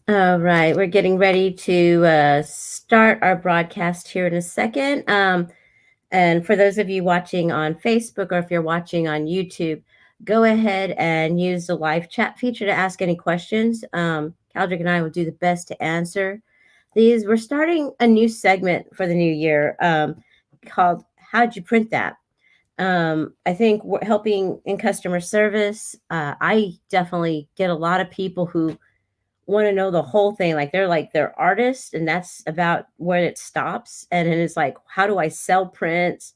All right, we're getting ready to start our broadcast here in a second. And for those of you watching on Facebook or if you're watching on YouTube, go ahead and use the live chat feature to ask any questions. Kaldric and I will do the best to answer these. We're starting a new segment for the new year called How'd You Print That? I think we're helping in customer service. I definitely get a lot of people who want to know the whole thing. They're artists, and that's about where it stops. And then it's like, how do I sell prints?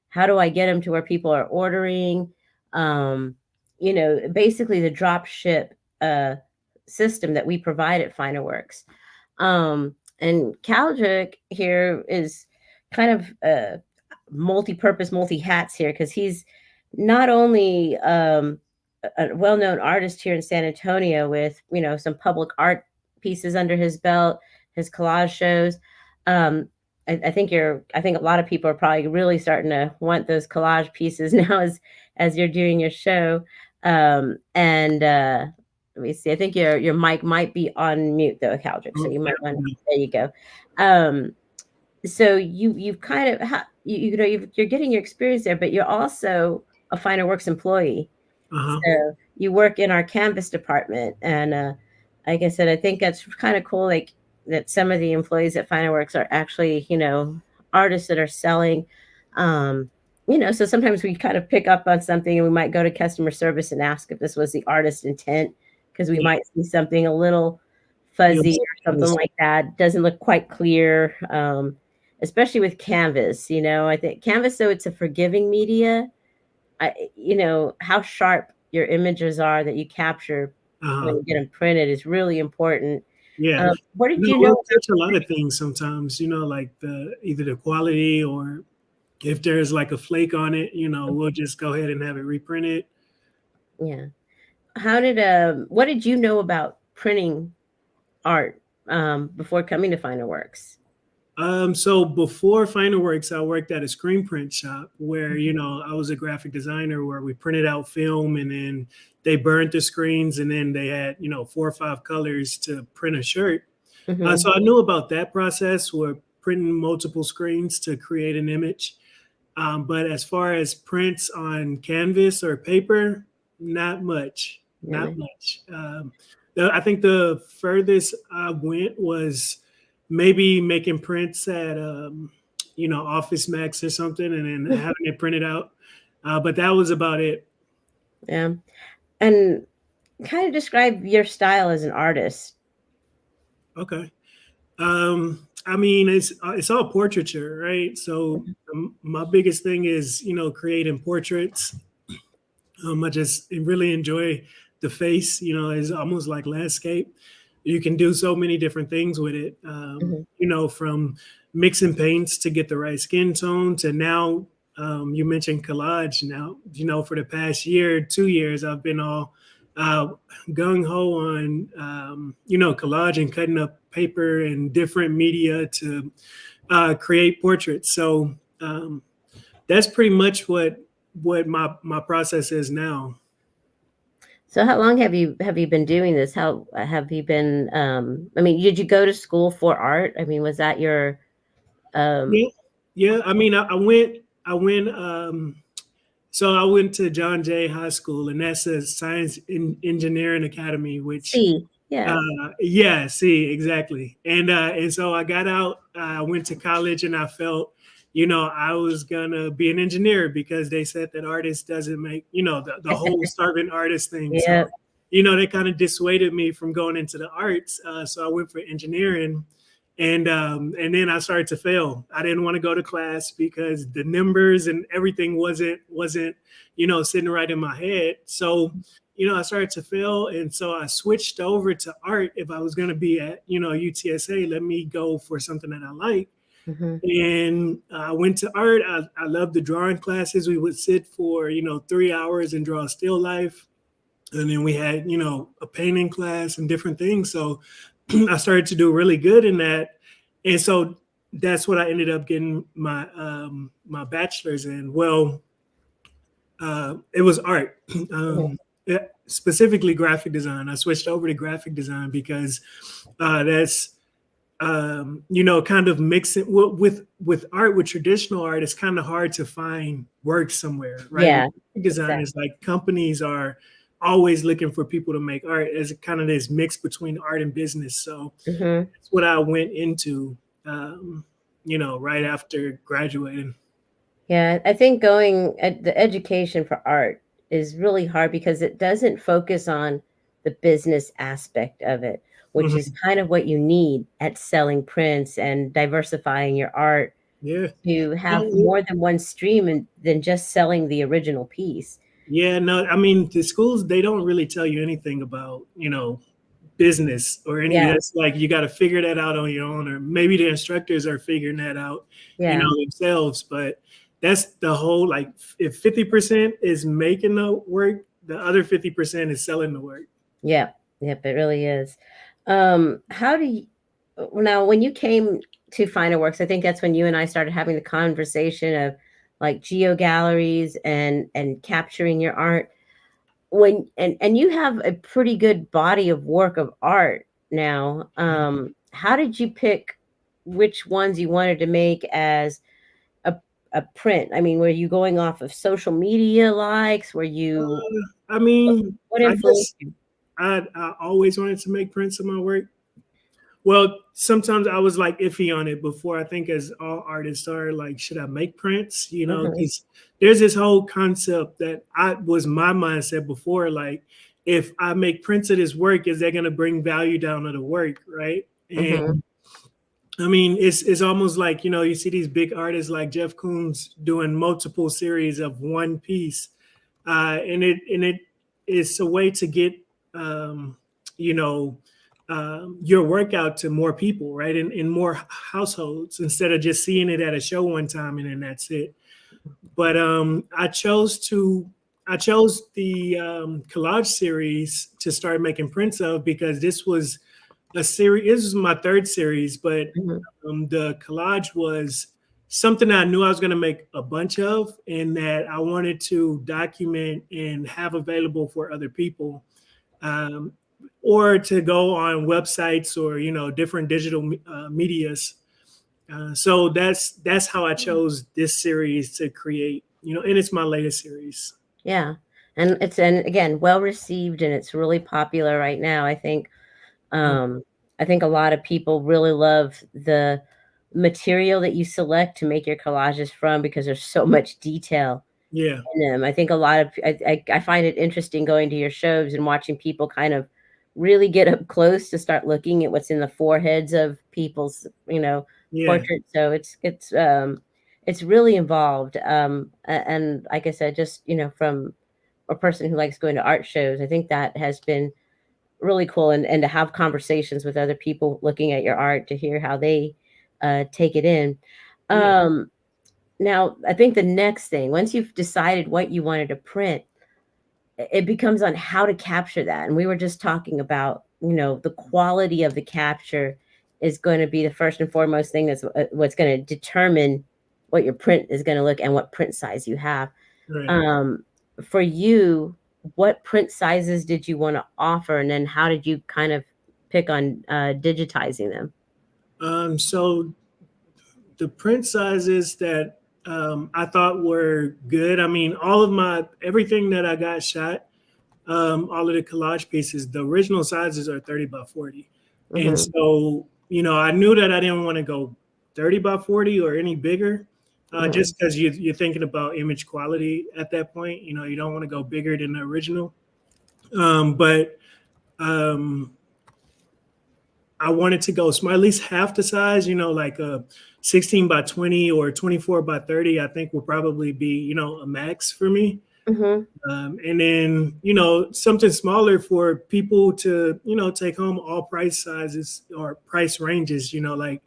How do I get them to where people are ordering? Basically the drop ship system that we provide at FineWorks. And Kaldric here is kind of multi-purpose, multi-hats here because he's not only a well-known artist here in San Antonio with some public art pieces under his belt, his collage shows. I think a lot of people are probably really starting to want those collage pieces now as you're doing your show. And let me see. I think your mic might be on mute though, Kaldric. So you might want. There you go. So you've kind of you're getting your experience there, but you're also a FinerWorks employee. So you work in our canvas department, and like I said, I think that's kind of cool. Like that, some of the employees at FinerWorks are actually, artists that are selling. So sometimes we kind of pick up on something, and we might go to customer service and ask if this was the artist's intent because we might see something a little fuzzy or something like that. Doesn't look quite clear, especially with canvas. I think canvas, though, it's a forgiving media. How sharp your images are that you capture when you get them printed is really important. Yeah. What did you know? Touch a lot of things sometimes, like either the quality or if there's like a flake on it, we'll just go ahead and have it reprinted. Yeah. What did you know about printing art before coming to FinerWorks? So before FinerWorks, I worked at a screen print shop where, I was a graphic designer where we printed out film and then they burned the screens and then they had, 4 or 5 colors to print a shirt. So I knew about that process where printing multiple screens to create an image. But as far as prints on canvas or paper, not much. I think the furthest I went was maybe making prints at Office Max or something and then having it printed out. But that was about it. Yeah. And kind of describe your style as an artist. Okay. I mean, it's all portraiture, right? So my biggest thing is, creating portraits. I just really enjoy the face, it's almost like landscape. You can do so many different things with it, from mixing paints to get the right skin tone to now, you mentioned collage. Now, for the past 2 years, I've been all gung-ho on, collage and cutting up paper and different media to create portraits. So that's pretty much what my process is now. So how long have you been doing this? How have you been? Did you go to school for art? Was that your? Yeah. I mean, I went. So I went to John Jay High School, and that's a science engineering academy. Which, see, exactly. And so I got out. I went to college, and I felt, I was gonna be an engineer because they said that artist doesn't make, the whole starving artist thing. Yeah. So, they kind of dissuaded me from going into the arts. So I went for engineering, and then I started to fail. I didn't want to go to class because the numbers and everything wasn't sitting right in my head. So, I started to fail, and so I switched over to art. If I was going to be at UTSA, let me go for something that I like. And I went to art. I loved the drawing classes. We would sit for 3 hours and draw a still life, and then we had a painting class and different things. So I started to do really good in that, and so that's what I ended up getting my my bachelor's in. Well, it was art. specifically graphic design. I switched over to graphic design because that's kind of mixing with art, with traditional art. It's kind of hard to find work somewhere, right? With Yeah, design, exactly. is like companies are always looking for people to make art as kind of this mix between art and business. So Hmm. that's what I went into, right after graduating. Yeah, I think going at the education for art is really hard because it doesn't focus on the business aspect of it, which is Mhm. kind of what you need at selling prints and diversifying your art Yeah. to No, have more than one stream and than just selling the original piece. yeah, no, I mean, the schools, they don't really tell you anything about, business or any. Yeah, That's like you got to figure that out on your own, or maybe the instructors are figuring that out, yeah, themselves. But that's the whole, like, if 50% is making the work, the other 50% is selling the work. yeah, yep, it really is. How do you now when you came to FineWorks, I think that's when you and I started having the conversation of like Geo Galleries and capturing your art. When and you have a pretty good body of work of art now. How did you pick which ones you wanted to make as a a print? I mean, were you going off of social media likes? Were you I mean, what I influenced guess you? I always wanted to make prints of my work. Well, sometimes I was like iffy on it before. I think as all artists are, like, should I make prints? Mhm, Because there's this whole concept that I was my mindset before. Like, if I make prints of this work, is that going to bring value down to the work, right? mhm, And I mean, it's almost like, you see these big artists like Jeff Koons doing multiple series of one piece, and it is a way to get um, you know your work out to more people, right? In more households, instead of just seeing it at a show one time and then that's it. But I chose the collage series to start making prints of, because this was a series. This was my third series, but mhm, the collage was something I knew I was going to make a bunch of, and that I wanted to document and have available for other people, um, or to go on websites, or different digital medias. So that's how I chose this series to create. And it's my latest series. yeah, and it's and again, well received, and it's really popular right now, Mm. um, I think a lot of people really love the material that you select to make your collages from because there's so much detail Yeah, in them. I think a lot of I find it interesting going to your shows and watching people kind of really get up close to start looking at what's in the foreheads of people's, yeah, portraits. So it's really involved. And like I said, just, from a person who likes going to art shows, I think that has been really cool and to have conversations with other people looking at your art to hear how they take it in. yeah. Um, Now, I think the next thing, once you've decided what you wanted to print, it becomes on how to capture that. And we were just talking about, the quality of the capture is going to be the first and foremost thing that's what's going to determine what your print is going to look and what print size you have. Right. Um, for you, what print sizes did you want to offer? And then how did you kind of pick on digitizing them? So the print sizes that I thought were good. I mean, everything that I got shot, all of the collage pieces, the original sizes are 30 by 40. And Hmm. so, I knew that I didn't want to go 30 by 40 or any bigger, Hmm. just because you're thinking about image quality at that point. You don't want to go bigger than the original. But um, I wanted to go small, at least half the size, like a 16 by 20 or 24 by 30, I think will probably be, a max for me. Hmm. And then, something smaller for people to, take home, all price sizes or price ranges, like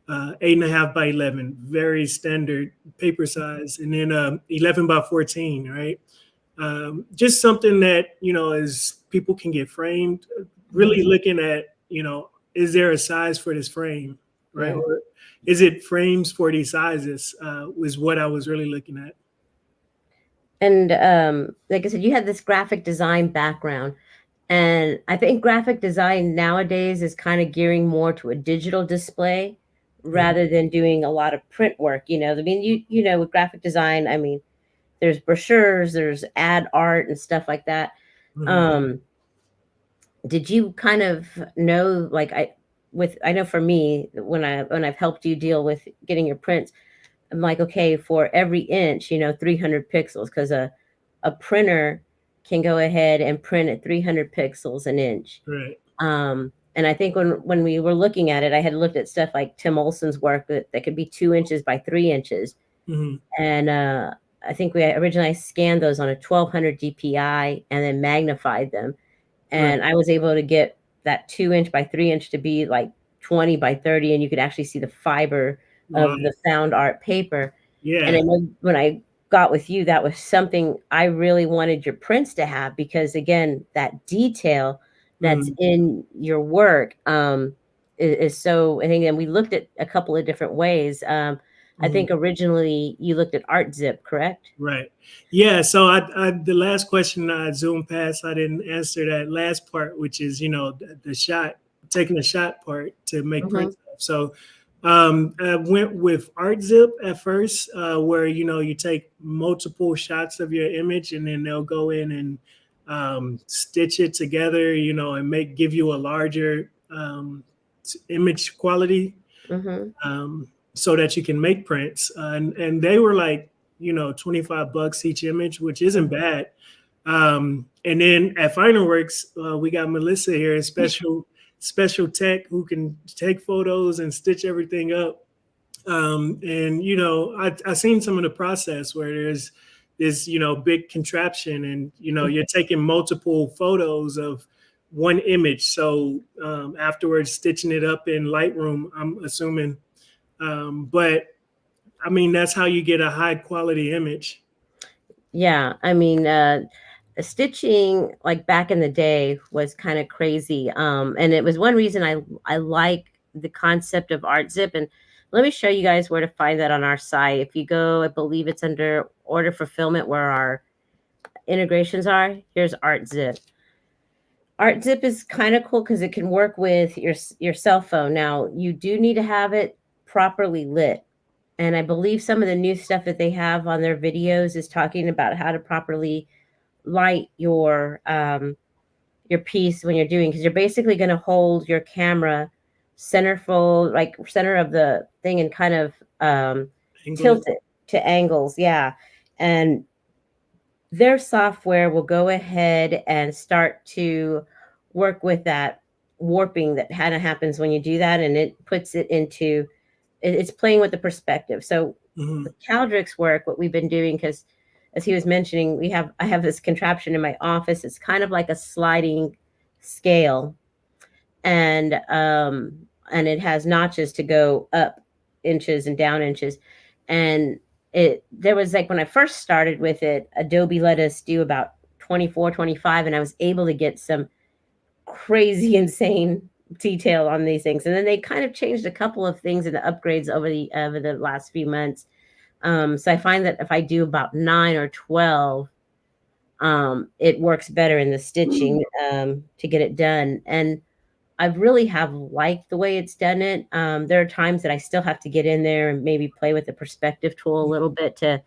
8.5 by 11, very standard paper size. And then 11 by 14, right? Just something that, is people can get framed, really Hmm. looking at, is there a size for this frame, right? Yeah. Or is it frames for these sizes, was what I was really looking at. And like I said, you had this graphic design background. And I think graphic design nowadays is kind of gearing more to a digital display Mhm. rather than doing a lot of print work. I mean, you know, with graphic design, I mean, there's brochures, there's ad art and stuff like that. Mhm. Um, did you kind of know, like I know for me, when I've helped you deal with getting your prints, I'm like, okay, for every inch, 300 pixels, because a printer can go ahead and print at 300 pixels an inch. Right. And I think when we were looking at it, I had looked at stuff like Tim Olson's work that could be 2 inches by 3 inches. Mhm. And I think we originally scanned those on a 1200 DPI and then magnified them. Right. And I was able to get that 2 inch by 3 inch to be like 20 by 30, and you could actually see the fiber Wow. of the found art paper. And I Yeah. know when I got with you, that was something I really wanted your prints to have, because again, that detail that's Mhm. in your work is so. I think, and we looked at a couple of different ways. I Mhm. think originally you looked at Art Zip, correct? Right. Yeah. So the last question I zoomed past, I didn't answer that last part, which is, the shot, taking the shot part to make Hmm. prints of. So, I went with Art Zip at first, where, you take multiple shots of your image and then they'll go in and, stitch it together, and give you a larger, image quality, Hmm. so that you can make prints. And they were like, $25 each image, which isn't Hmm. bad. And then at FineWorks, we got Melissa here, special tech who can take photos and stitch everything up. And I seen some of the process where there's this big contraption, and you're taking multiple photos of one image. So afterwards, stitching it up in Lightroom, I'm assuming. But I mean, that's how you get a high quality image. Yeah, I mean, stitching like back in the day was kind of crazy. And it was one reason I like the concept of Art Zip. And let me show you guys where to find that on our site. If you go, I believe it's under order fulfillment where our integrations are. Here's Art Zip. Art Zip is kind of cool because it can work with your cell phone. Now, you do need to have it properly lit. And I believe some of the new stuff that they have on their videos is talking about how to properly light your piece when you're doing, because you're basically going to hold your camera centerfold, like center of the thing, and kind of Angle tilt it. it to angles. Yeah. And their software will go ahead and start to work with that warping that kind of happens when you do that, and it puts it into it's playing with the perspective. So Hmm. with Caldric's work, what we've been doing, because as he was mentioning, I have this contraption in my office. It's kind of like a sliding scale, and it has notches to go up inches and down inches. And it there was like when I first started with it, Adobe let us do about 24, 25, and I was able to get some crazy insane detail on these things. And then they kind of changed a couple of things in the upgrades over the last few months. So I find that if I do about 9 or 12, it works better in the stitching to get it done. And I really have liked the way it's done it. There are times that I still have to get in there and maybe play with the perspective tool a little bit to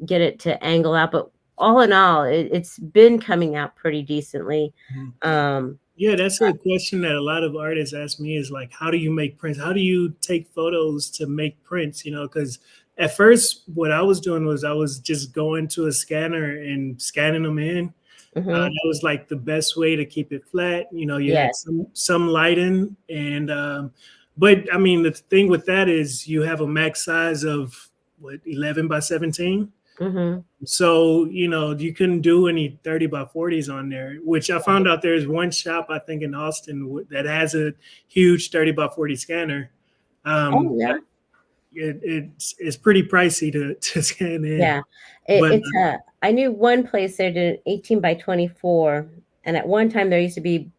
get it to angle out. But all in all, it's been coming out pretty decently. Um, Yeah, that's a question that a lot of artists ask me is like, how do you make prints? How do you take photos to make prints? Because at first, what I was doing was I was just going to a scanner and scanning them in. mhm. That was like the best way to keep it flat. You had Yes. some lighting, and but I mean, the thing with that is you have a max size of what, 11 by 17. Mhm. So, you couldn't do any 30 by 40s on there, which I found out there's one shop, I think, in Austin that has a huge 30 by 40 scanner. Oh, But yeah. it's pretty pricey to scan in. Yeah. But I knew one place they did an 18 by 24, and at one time there used to be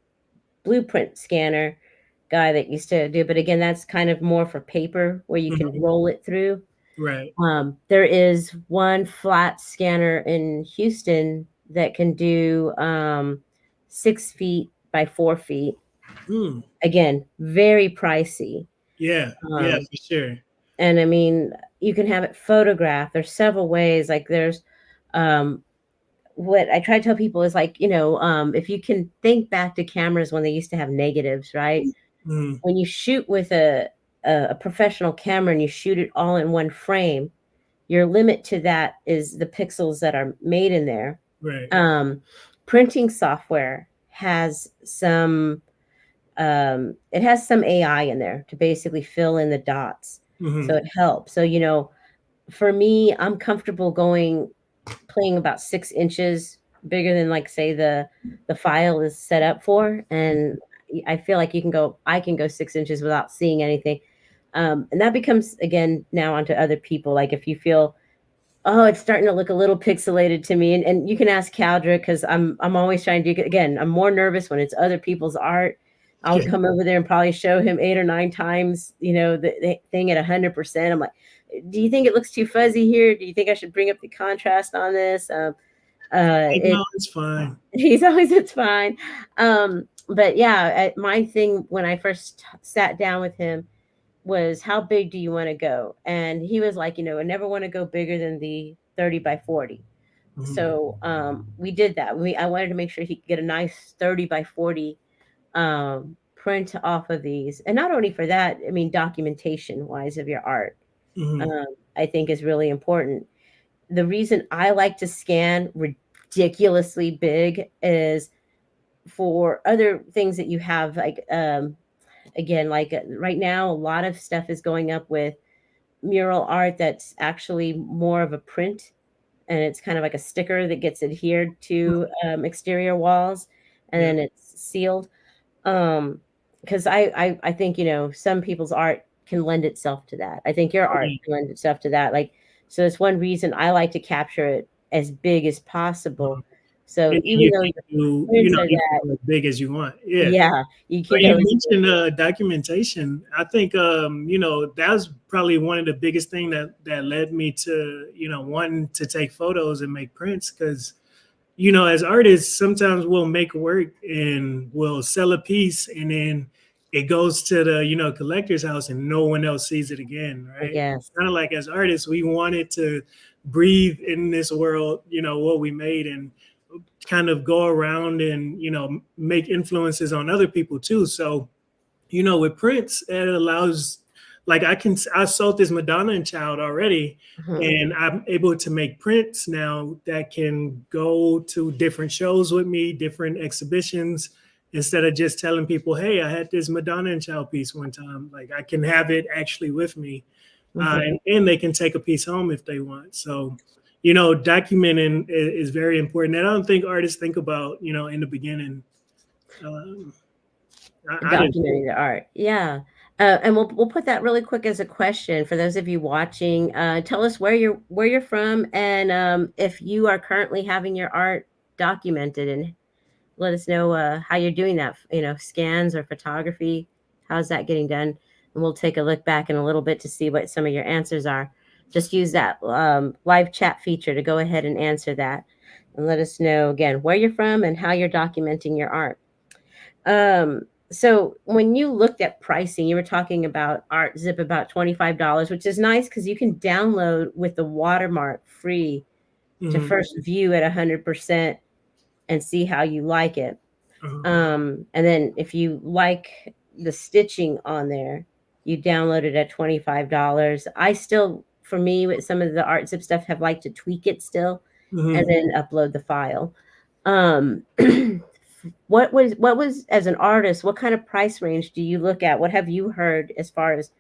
blueprint scanner guy that used to do, but again, that's kind of more for paper where you can mhm, roll it through. Right. There is one flat scanner in Houston that can do 6 feet by 4 feet. Mm. Again, very pricey. Yeah. Yeah, Um, for sure. and I mean, you can have it photographed. There's several ways. Like there's um, what I try to tell people is like, if you can think back to cameras when they used to have negatives, right? Mm. When you shoot with a professional camera and you shoot it all in one frame, your limit to that is the pixels that are made in there. Right. Um, Printing software has it has some AI in there to basically fill in the dots. So Mm-hmm. it helps. So, for me, I'm comfortable playing about 6 inches bigger than like say the file is set up for. And I feel like I can go 6 inches without seeing anything. And that becomes again now onto other people. Like if you feel, oh, it's starting to look a little pixelated to me. And you can ask Caldric because I'm always trying to do again, I'm more nervous when it's other people's art. I'll Yeah. come over there and probably show him 8 or 9 times, the thing at 100%. I'm like, do you think it looks too fuzzy here? Do you think I should bring up the contrast on this? No, It it's fine. He's always it's fine. But yeah, my thing when I first sat down with him was how big do you want to go? And he was like, I never want to go bigger than the 30 by 40. Mm-hmm. So we did that. I wanted to make sure he could get a nice 30 by 40 print off of these. And not only for that, I mean, documentation wise of your art, Mm-hmm. I think is really important. The reason I like to scan ridiculously big is for other things that you have, like, again, like right now, a lot of stuff is going up with mural art that's actually more of a print, and it's kind of like a sticker that gets adhered to exterior walls, and Yeah. then it's sealed. Because I think some people's art can lend itself to that. I think your Oh, art yeah. can lend itself to that. Like, so it's one reason I like to capture it as big as possible. So And even you though can the do, prints are you that, can go as big as you want. Yeah. yeah, you can But go you as big. mentioned documentation. I think that was probably one of the biggest thing that led me to, wanting to take photos and make prints because as artists, sometimes we'll make work and we'll sell a piece and then it goes to the, collector's house and no one else sees it again, I right? guess. Kind of like as artists, we wanted to breathe in this world, what we made and kind of go around and, make influences on other people too. So, with prints, it allows, like I sold this Madonna and Child already, Mhm. and I'm able to make prints now that can go to different shows with me, different exhibitions, instead of just telling people, hey, I had this Madonna and Child piece one time. Like I can have it actually with me, Mhm. and they can take a piece home if they want. So, documenting is very important. And I don't think artists think about, in the beginning. Um, I didn't. Documenting the art. Yeah. And we'll put that really quick as a question for those of you watching. Tell us where you're from and if you are currently having your art documented, and let us know how you're doing that. Scans or photography. How's that getting done? And we'll take a look back in a little bit to see what some of your answers are. Just use that live chat feature to go ahead and answer that, and let us know again where you're from and how you're documenting your art. So when you looked at pricing, you were talking about art zip about $25, which is nice because you can download with the watermark free to Mhm. first view at 100% and see how you like it. Uh-huh. And then if you like the stitching on there, you download it at $25. I still, for me, with some of the art zip stuff, have liked to tweak it still and Mhm. then upload the file. Um, what was as an artist, what kind of price range do you look at? What have you heard as far as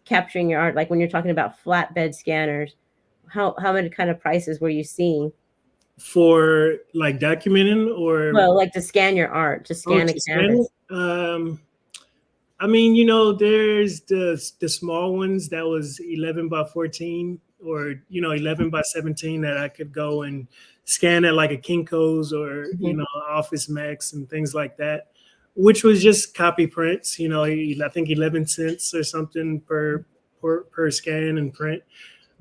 capturing your art? Like when you're talking about flatbed scanners, how many kind of prices were you seeing? For like documenting or Well, like to scan your art, to scan a to scan canvas. it. I mean, there's the small ones that was 11 by 14 or 11 by 17 that I could go and scan at like a Kinko's or Mhm, Office Max and things like that, which was just copy prints. I think 11 cents or something per scan and print.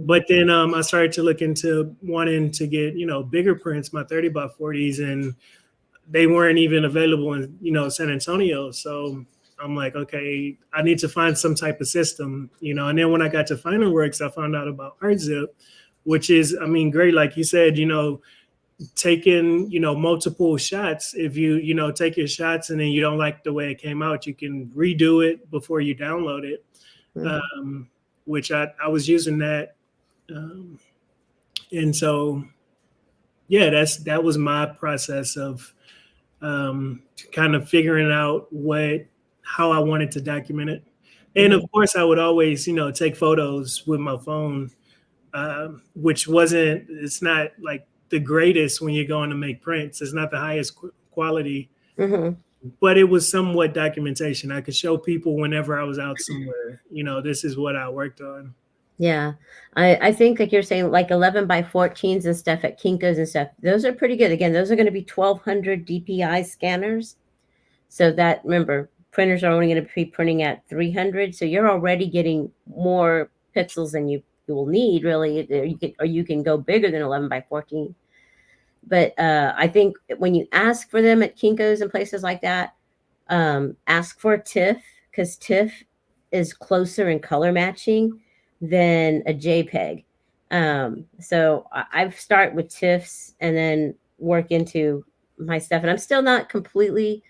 But then I started to look into wanting to get, bigger prints, my 30 by 40s, and they weren't even available in, San Antonio. So I'm like, okay, I need to find some type of system, and then when I got to FineWorks, I found out about ArtZip, which is, I mean, great. Like you said, taking, multiple shots. If you, take your shots and then you don't like the way it came out, you can redo it before you download it. Which I was using that. And so, yeah, that was my process of kind of figuring out how I wanted to document it. And of course, I would always, take photos with my phone, which it's not like the greatest when you're going to make prints. It's not the highest quality, but it was somewhat documentation. I could show people whenever I was out somewhere, this is what I worked on. Yeah. I think like you're saying, like 11 by 14s and stuff at Kinko's and stuff, those are pretty good. Again, those are going to be 1200 DPI scanners. So that, remember, printers are only going to be printing at 300. So you're already getting more pixels than you will need, really. You can go bigger than 11 by 14. But I think when you ask for them at Kinko's and places like that, ask for a TIFF, because TIFF is closer in color matching than a JPEG. So I start with TIFFs and then work into my stuff. And I'm still not completely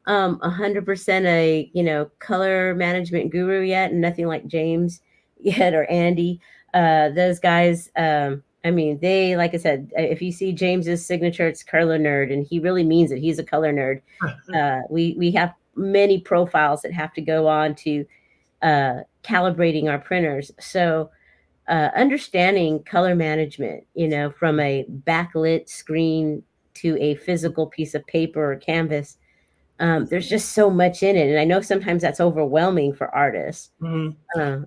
100% a color management guru yet, and nothing like James yet or Andy. Those guys, I mean, they, like I said, if you see James's signature, it's color nerd, and he really means it. He's a color nerd. We have many profiles that have to go on to calibrating our printers. So understanding color management, from a backlit screen to a physical piece of paper or canvas, there's just so much in it. And I know sometimes that's overwhelming for artists. Yeah,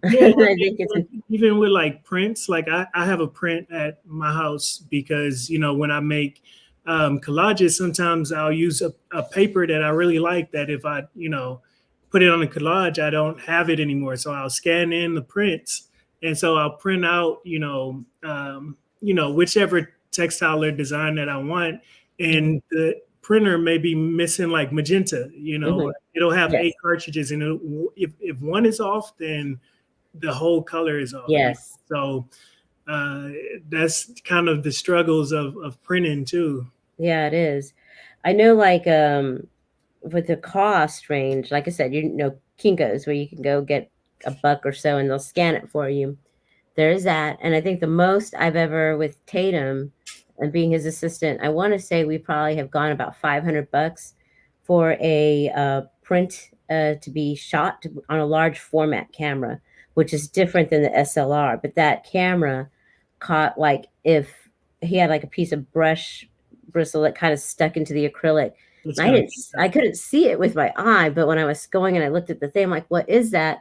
I think even with like prints, like I have a print at my house because, when I make collages, sometimes I'll use a paper that I really like that if I, put it on a collage, I don't have it anymore. So I'll scan in the prints. And so I'll print out, whichever textile or design that I want. And the printer may be missing like magenta, it'll have 8 cartridges, and if one is off, then the whole color is off. Yes. So that's kind of the struggles of printing too. Yeah, it is. I know, like, with the cost range, like I said, Kinko's, where you can go get $1 or so and they'll scan it for you. There is that. And I think the most I've ever, with Tatum and being his assistant, I want to say we probably have gone about $500 for a print to be shot on a large format camera, which is different than the SLR. But that camera caught, like, if he had like a piece of brush bristle that kind of stuck into the acrylic. I couldn't see it with my eye, but when I was going and I looked at the thing, I'm like, what is that?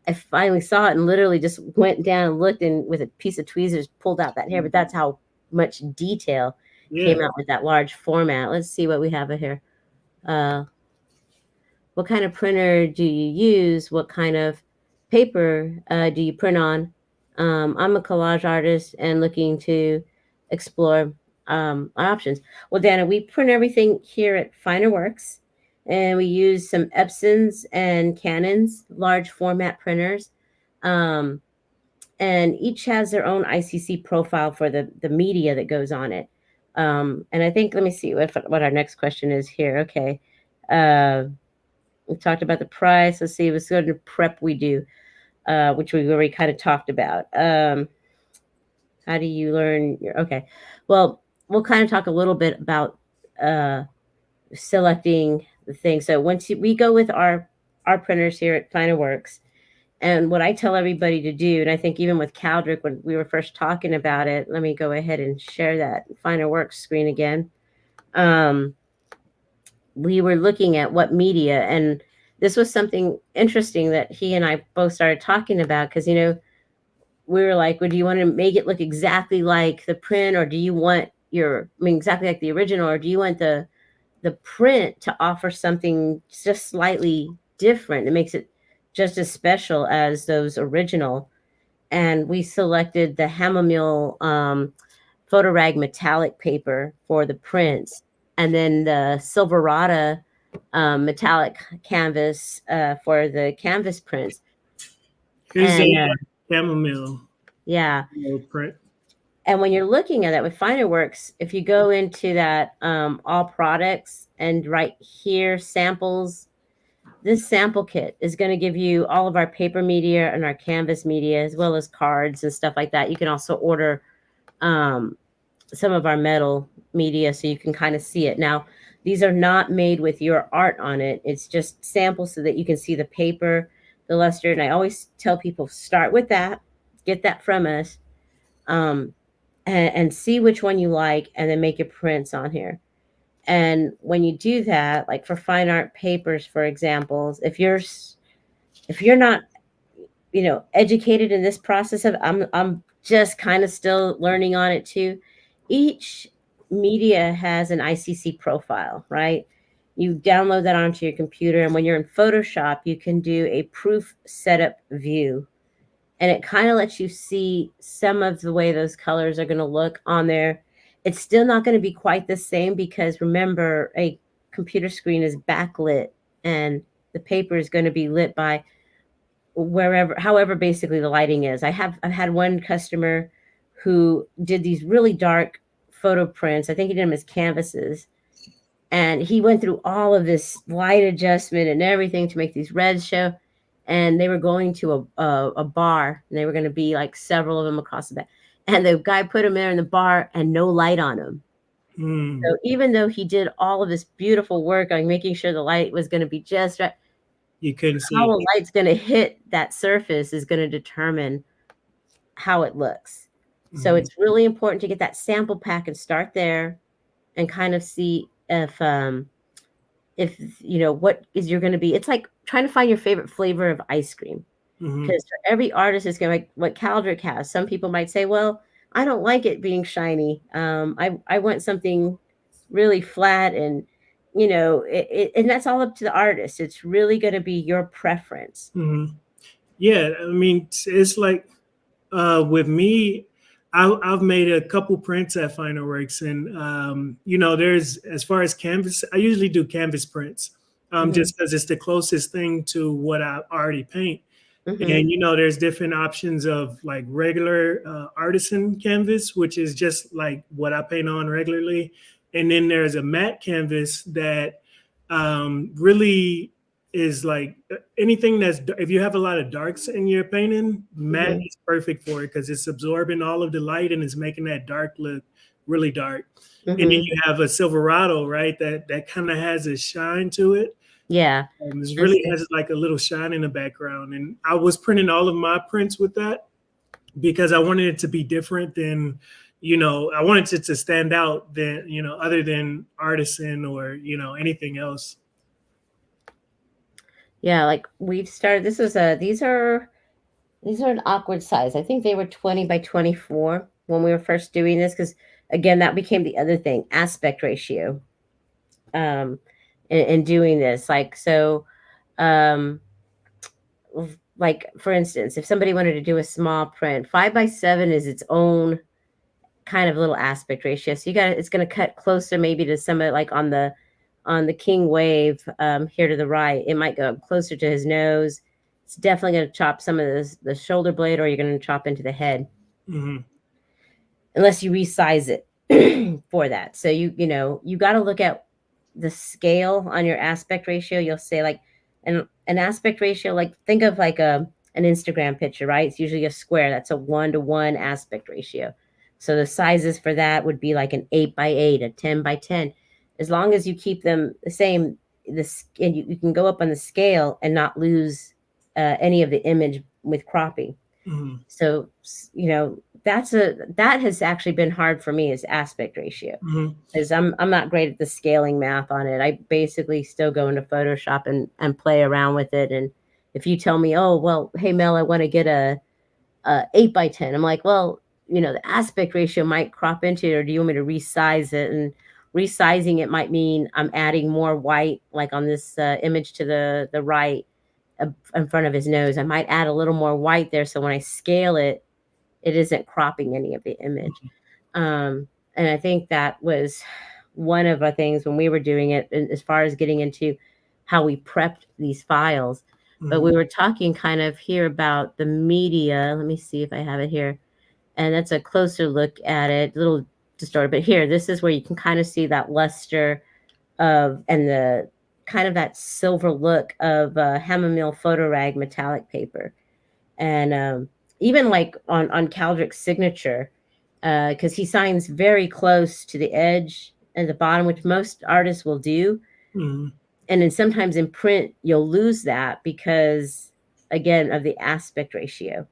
I finally saw it and literally just went down and looked, and with a piece of tweezers pulled out that hair. But that's how much detail came out with that large format. Let's see what we have here. What kind of printer do you use? What kind of paper do you print on? I'm a collage artist and looking to explore options. Well, Dana, we print everything here at FinerWorks, and we use some Epsons and Canons large format printers, and each has their own ICC profile for the media that goes on it. And I think, let me see what our next question is here. Okay. We talked about the price. Let's see what sort of prep we do, which we already kind of talked about. How do you learn okay. Well, we'll kind of talk a little bit about selecting the thing. So once we go with our printers here at FineWorks, and what I tell everybody to do, and I think even with Kaldric, when we were first talking about it, let me go ahead and share that FineWorks screen again. We were looking at what media, and this was something interesting that he and I both started talking about, because, we were like, well, do you want to make it look exactly like the print, or do you want exactly like the original, or do you want the print to offer something just slightly different? It makes it just as special as those original. and we selected the chamomile photorag metallic paper for the prints, and then the silverata metallic canvas for the canvas prints. Here's a And chamomile yeah, print. and when you're looking at that with FineWorks, if you go into that all products and right here samples, this sample kit is going to give you all of our paper media and our canvas media, as well as cards and stuff like that. You can also order some of our metal media so you can kind of see it. Now, these are not made with your art on it. It's just samples so that you can see the paper, the luster. And I always tell people, start with that, get that from us, and see which one you like, and then make your prints on here. And when you do that, like for fine art papers, for examples, if you're not, educated in this process of, I'm just kind of still learning on it too. Each media has an ICC profile, right? You download that onto your computer, and when you're in Photoshop, you can do a proof setup view, and it kind of lets you see some of the way those colors are going to look on there. It's still not going to be quite the same because remember, a computer screen is backlit, and the paper is going to be lit by however basically the lighting is. I've had one customer who did these really dark photo prints. I think he did them as canvases, and he went through all of this light adjustment and everything to make these reds show. And they were going to a bar, and they were going to be like several of them across the back. And the guy put him there in the bar and no light on him. So even though he did all of this beautiful work on making sure the light was going to be just right, You couldn't see how it. a light's going to hit that surface is going to determine how it looks. So it's really important to get that sample pack and start there, and kind of see if what is you're going to be. It's like trying to find your favorite flavor of ice cream, because for every artist is going to, like what Kaldric has. Some people might say, well, I don't like it being shiny. I want something really flat, and and that's all up to the artist. It's really going to be your preference. Yeah, I mean, it's like with me, I've made a couple prints at FinerWorks, and there's, as far as canvas, I usually do canvas prints, just because it's the closest thing to what I already paint. And there's different options of like regular artisan canvas, which is just like what I paint on regularly, and then there's a matte canvas that really is like anything that's, if you have a lot of darks in your painting, matte is perfect for it because it's absorbing all of the light and it's making that dark look really dark. And then you have a Silverado, right? That kind of has a shine to it. Yeah. It really has like a little shine in the background. And I was printing all of my prints with that because I wanted it to be different than, I wanted it to stand out than, other than artisan or, anything else. Yeah, like we've started, these are an awkward size. I think they were 20 by 24 when we were first doing this, because again, that became the other thing, aspect ratio. In doing this, like, so like for instance, if somebody wanted to do a small print, 5 by 7 is its own kind of little aspect ratio. So it's going to cut closer maybe to some of, like on the king wave here to the right, it might go closer to his nose. It's definitely going to chop some of the shoulder blade, or you're going to chop into the head, unless you resize it for that. So you got to look at the scale on your aspect ratio. You'll say like an aspect ratio, like think of like an Instagram picture, right? It's usually a square. That's a 1-to-1 aspect ratio. So the sizes for that would be like an 8 by 8, a 10 by 10. As long as you keep them the same, and you can go up on the scale and not lose any of the image with cropping. So that has actually been hard for me, is aspect ratio, because I'm not great at the scaling math on it. I basically still go into Photoshop and play around with it. And if you tell me, oh well, hey Mel, I want to get a 8 by 10, I'm like, well, the aspect ratio might crop into it, or do you want me to resize it? And resizing it might mean I'm adding more white, like on this image to the right, in front of his nose. I might add a little more white there, so when I scale it, it isn't cropping any of the image. And I think that was one of the things when we were doing it, as far as getting into how we prepped these files. But we were talking kind of here about the media. Let me see if I have it here. And that's a closer look at it, a little distorted. But here, this is where you can kind of see that luster of, and the kind of that silver look of chamomile photo rag metallic paper. And even like on Kaldric's signature, because he signs very close to the edge at the bottom, which most artists will do. And then sometimes in print, you'll lose that because, again, of the aspect ratio.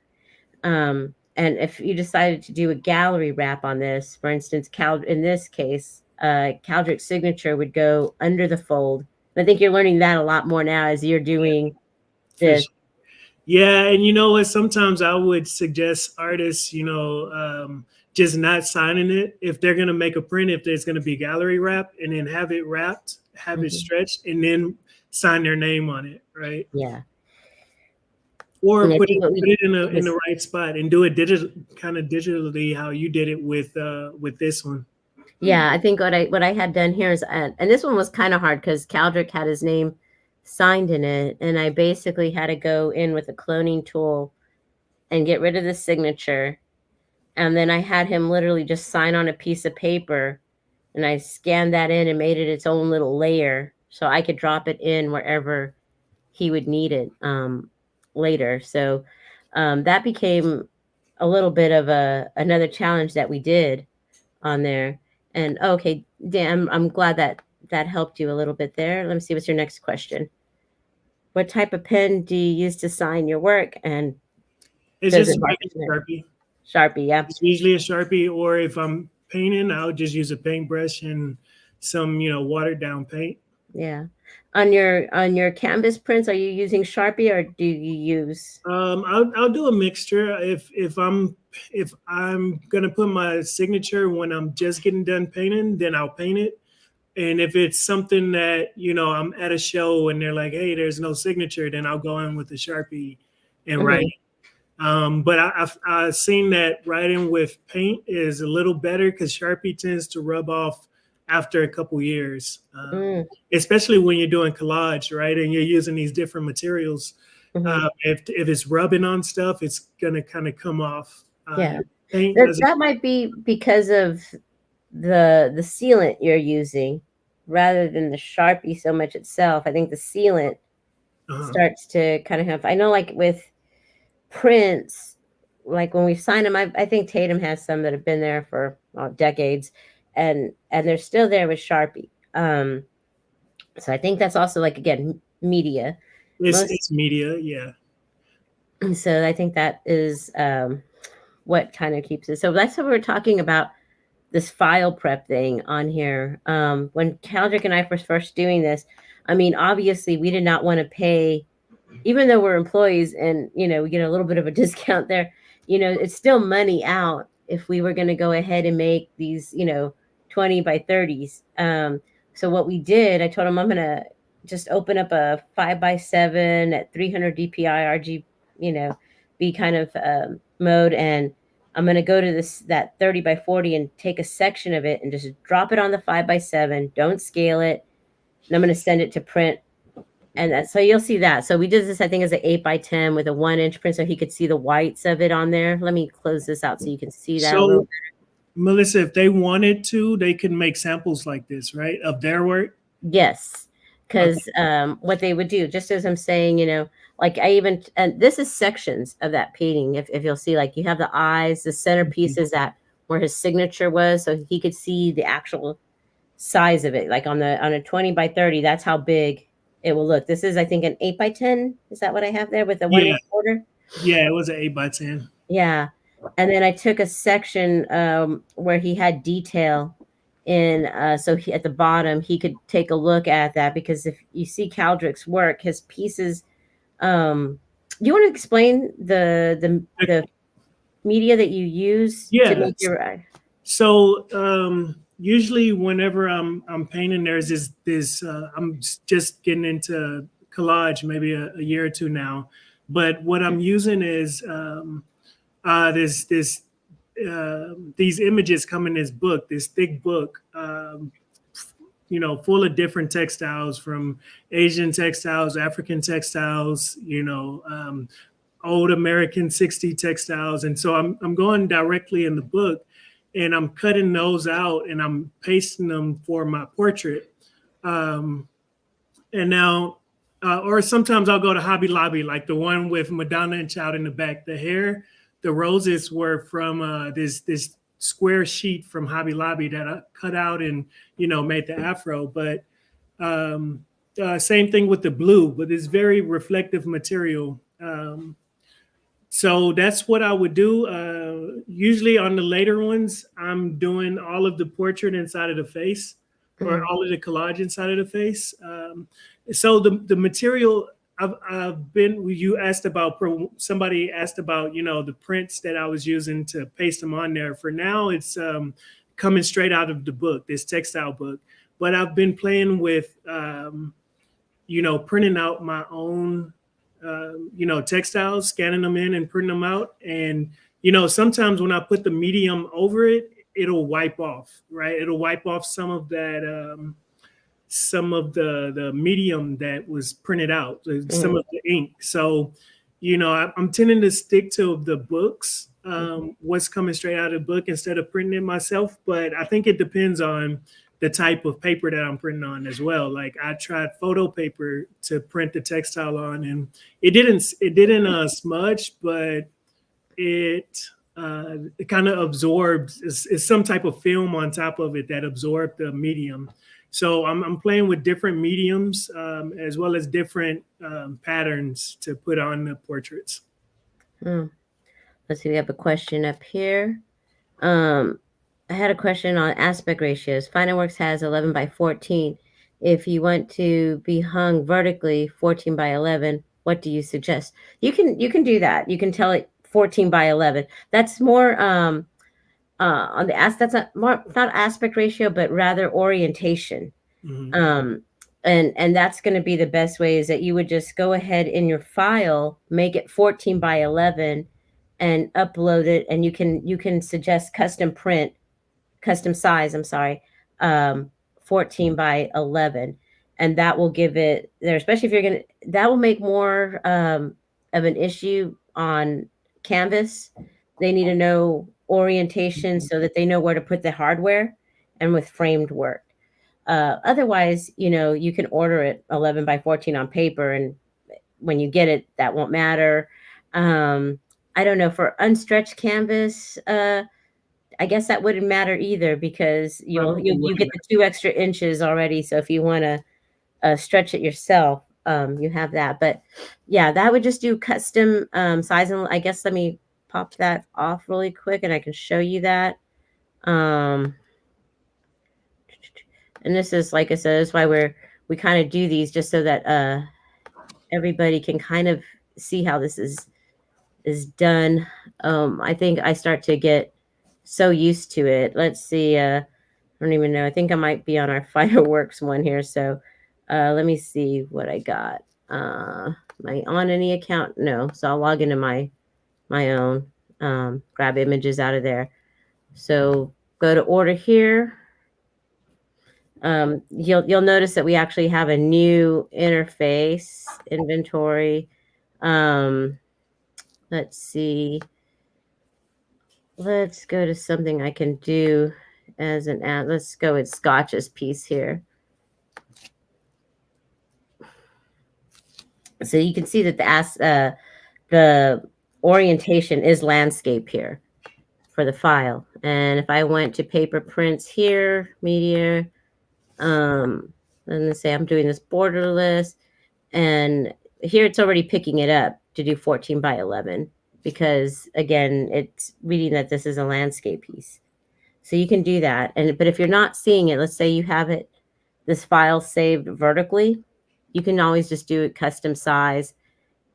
And if you decided to do a gallery wrap on this, for instance, in this case, Kaldric's signature would go under the fold. And I think you're learning that a lot more now as you're doing this. Yeah, and you know what? Sometimes I would suggest artists, just not signing it if they're gonna make a print, if there's gonna be gallery wrap, and then have it wrapped, have it stretched, and then sign their name on it, right? Yeah. Or put it in the right spot and do it digitally how you did it with this one. Yeah, I think what I had done here is, and this one was kind of hard because Kaldric had his name signed in it, and I basically had to go in with a cloning tool and get rid of the signature, and then I had him literally just sign on a piece of paper, and I scanned that in and made it its own little layer so I could drop it in wherever he would need it later. So that became a little bit of another challenge that we did on there. And okay, Dan, I'm glad that helped you a little bit there. Let me see, what's your next question? What type of pen do you use to sign your work? And it's just a Sharpie. Sharpie, yeah. It's usually a Sharpie, or if I'm painting, I'll just use a paintbrush and some, watered down paint. Yeah. On your canvas prints, are you using Sharpie or do you use? I'll do a mixture. If I'm gonna put my signature when I'm just getting done painting, then I'll paint it. And if it's something that I'm at a show and they're like, "Hey, there's no signature," then I'll go in with the Sharpie and write. But I've seen that writing with paint is a little better because Sharpie tends to rub off after a couple years, especially when you're doing collage, right? And you're using these different materials. If it's rubbing on stuff, it's gonna kind of come off. Yeah, that might be because of the sealant you're using rather than the Sharpie so much itself. I think the sealant starts to kind of have, I know like with prints, like when we sign them, I think Tatum has some that have been there for decades, and they're still there with Sharpie. So I think that's also, like, again, media. It's media, yeah. So I think that is what kind of keeps it. So that's what we're talking about, this file prep thing on here. When Kaldric and I were first doing this, I mean, obviously we did not want to pay, even though we're employees and, we get a little bit of a discount there, it's still money out if we were going to go ahead and make these, 20 by 30s. So what we did, I told him I'm going to just open up a 5x7 at 300 DPI RG, be kind of mode. And I'm going to go to that 30 by 40 and take a section of it and just drop it on the 5x7. Don't scale it. And I'm going to send it to print. And so you'll see that. So we did this, I think, as an 8x10 with a 1-inch print, so he could see the whites of it on there. Let me close this out so you can see that a little better. Melissa, if they wanted to, they could make samples like this, right, of their work? Yes, because what they would do, just as I'm saying, like and this is sections of that painting. If you'll see, like you have the eyes, the centerpiece is that where his signature was, so he could see the actual size of it. Like on a 20 by 30, that's how big it will look. This is, I think, an 8x10. Is that what I have there with the 1.25? Yeah, it was an 8x10. Yeah. And then I took a section where he had detail in, so at the bottom, he could take a look at that, because if you see Kaldric's work, his pieces, do you want to explain the media that you use to make your... So usually whenever I'm painting, there's this I'm just getting into collage maybe a year or two now. But what I'm using is this these images come in this book, this thick book, full of different textiles, from Asian textiles, African textiles, old American 60 textiles. And so I'm going directly in the book, and I'm cutting those out and I'm pasting them for my portrait. And now, or sometimes I'll go to Hobby Lobby, like the one with Madonna and Child in the back. The roses were from this square sheet from Hobby Lobby that I cut out and made the afro. But same thing with the blue, but it's very reflective material. So that's what I would do. Usually on the later ones, I'm doing all of the portrait inside of the face, or all of the collage inside of the face. So the material you asked about, somebody asked about, the prints that I was using to paste them on there. For now, it's coming straight out of the book, this textile book. But I've been playing with, printing out my own textiles, scanning them in and printing them out. And, sometimes when I put the medium over it, it'll wipe off, right? It'll wipe off some of that, some of the medium that was printed out, some of the ink. So, I'm tending to stick to the books, what's coming straight out of the book instead of printing it myself. But I think it depends on the type of paper that I'm printing on as well. Like I tried photo paper to print the textile on, and it didn't smudge, but it kind of absorbed. It's some type of film on top of it that absorbed the medium. So I'm playing with different mediums as well as different patterns to put on the portraits. Let's see, we have a question up here. I had a question on aspect ratios. FineWorks has 11 by 14. If you want to be hung vertically, 14 by 11, what do you suggest? You can do that. You can tell it 14 by 11. That's more on the that's not aspect ratio, but rather orientation. And that's going to be the best way, is that you would just go ahead in your file, make it 14 by 11 and upload it. And you can suggest custom size, 14 by 11. And that will give it there, especially if that will make more of an issue on Canvas. They need to know orientation so that they know where to put the hardware, and with framed work. Otherwise, you can order it 11 by 14 on paper, and when you get it, that won't matter. I don't know, for unstretched canvas, I guess that wouldn't matter either, because you get the 2 extra inches already. So if you want to stretch it yourself, you have that. But yeah, that would just do custom size. And I guess let me pop that off really quick and I can show you that. And this is, like I said, that's why we kind of do these, just so that everybody can kind of see how this is done. I think I start to get so used to it. Let's see. I don't even know. I think I might be on our FinerWorks one here. So let me see what I got. Am I on any account? No. So I'll log into my own, grab images out of there. So go to order here. You'll notice that we actually have a new interface, inventory. Let's see. Let's go to something I can do as an ad. Let's go with Scotch's piece here. So you can see that the orientation is landscape here for the file. And if I went to paper prints here, media, let's say I'm doing this borderless, and here it's already picking it up to do 14 by 11, because again, it's reading that this is a landscape piece. So you can do that. But if you're not seeing it, let's say you have this file saved vertically, you can always just do it custom size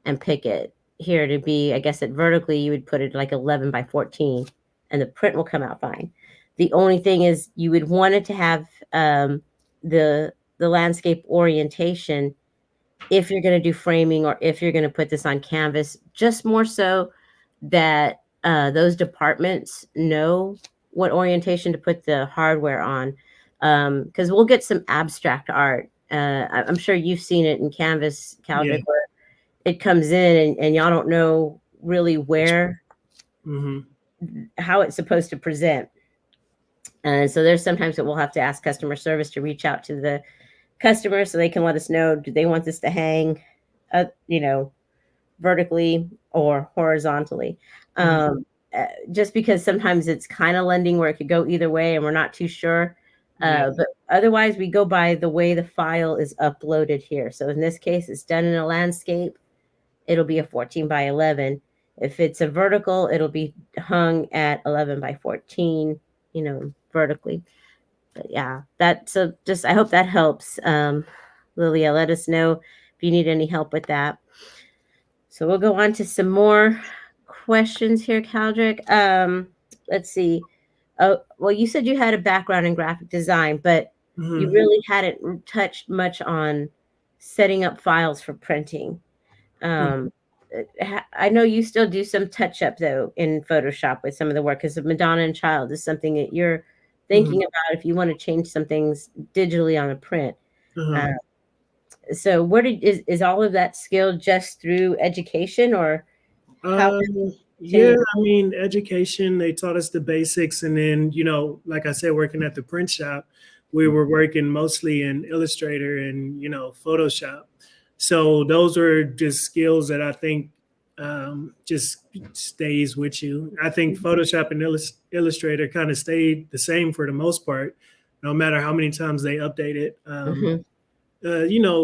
and pick it here to be, I guess, vertically, you would put it like 11 by 14 and the print will come out fine. The only thing is you would want it to have the landscape orientation if you're going to do framing or if you're going to put this on canvas, just more so that those departments know what orientation to put the hardware on. Because we'll get some abstract art. I'm sure you've seen it in Canvas, Yeah. Caldric, where it comes in and y'all don't know really where, Mm-hmm. how it's supposed to present. And so there's sometimes that we'll have to ask customer service to reach out to the customer so they can let us know, do they want this to hang, you know, vertically or horizontally. Mm-hmm. Um, just because sometimes it's kind of lending where it could go either way and we're not too sure. Yeah. But otherwise, we go by the way the file is uploaded here. So in this case, it's done in a landscape. It'll be a 14 by 11. If it's a vertical, it'll be hung at 11 by 14, vertically. But yeah, so just I hope that helps. Lilia, let us know if you need any help with that. So we'll go on to some more questions here, Caldric. Let's see. Oh, well, you said you had a background in graphic design, but you Mm-hmm. really hadn't touched much on setting up files for printing. Um, I know you still do some touch up though in Photoshop with some of the work because Madonna and Child is something that you're Mm-hmm. thinking about if you want to change some things digitally on a print. Uh-huh. Uh, so is all of that skill just through education or how Yeah, change? I mean, education, they taught us the basics. And then, like I said, working at the print shop, we were working mostly in Illustrator and, Photoshop. So those were just skills that I think just stays with you. I think Photoshop and Illustrator kind of stayed the same for the most part, no matter how many times they update it. Mhm,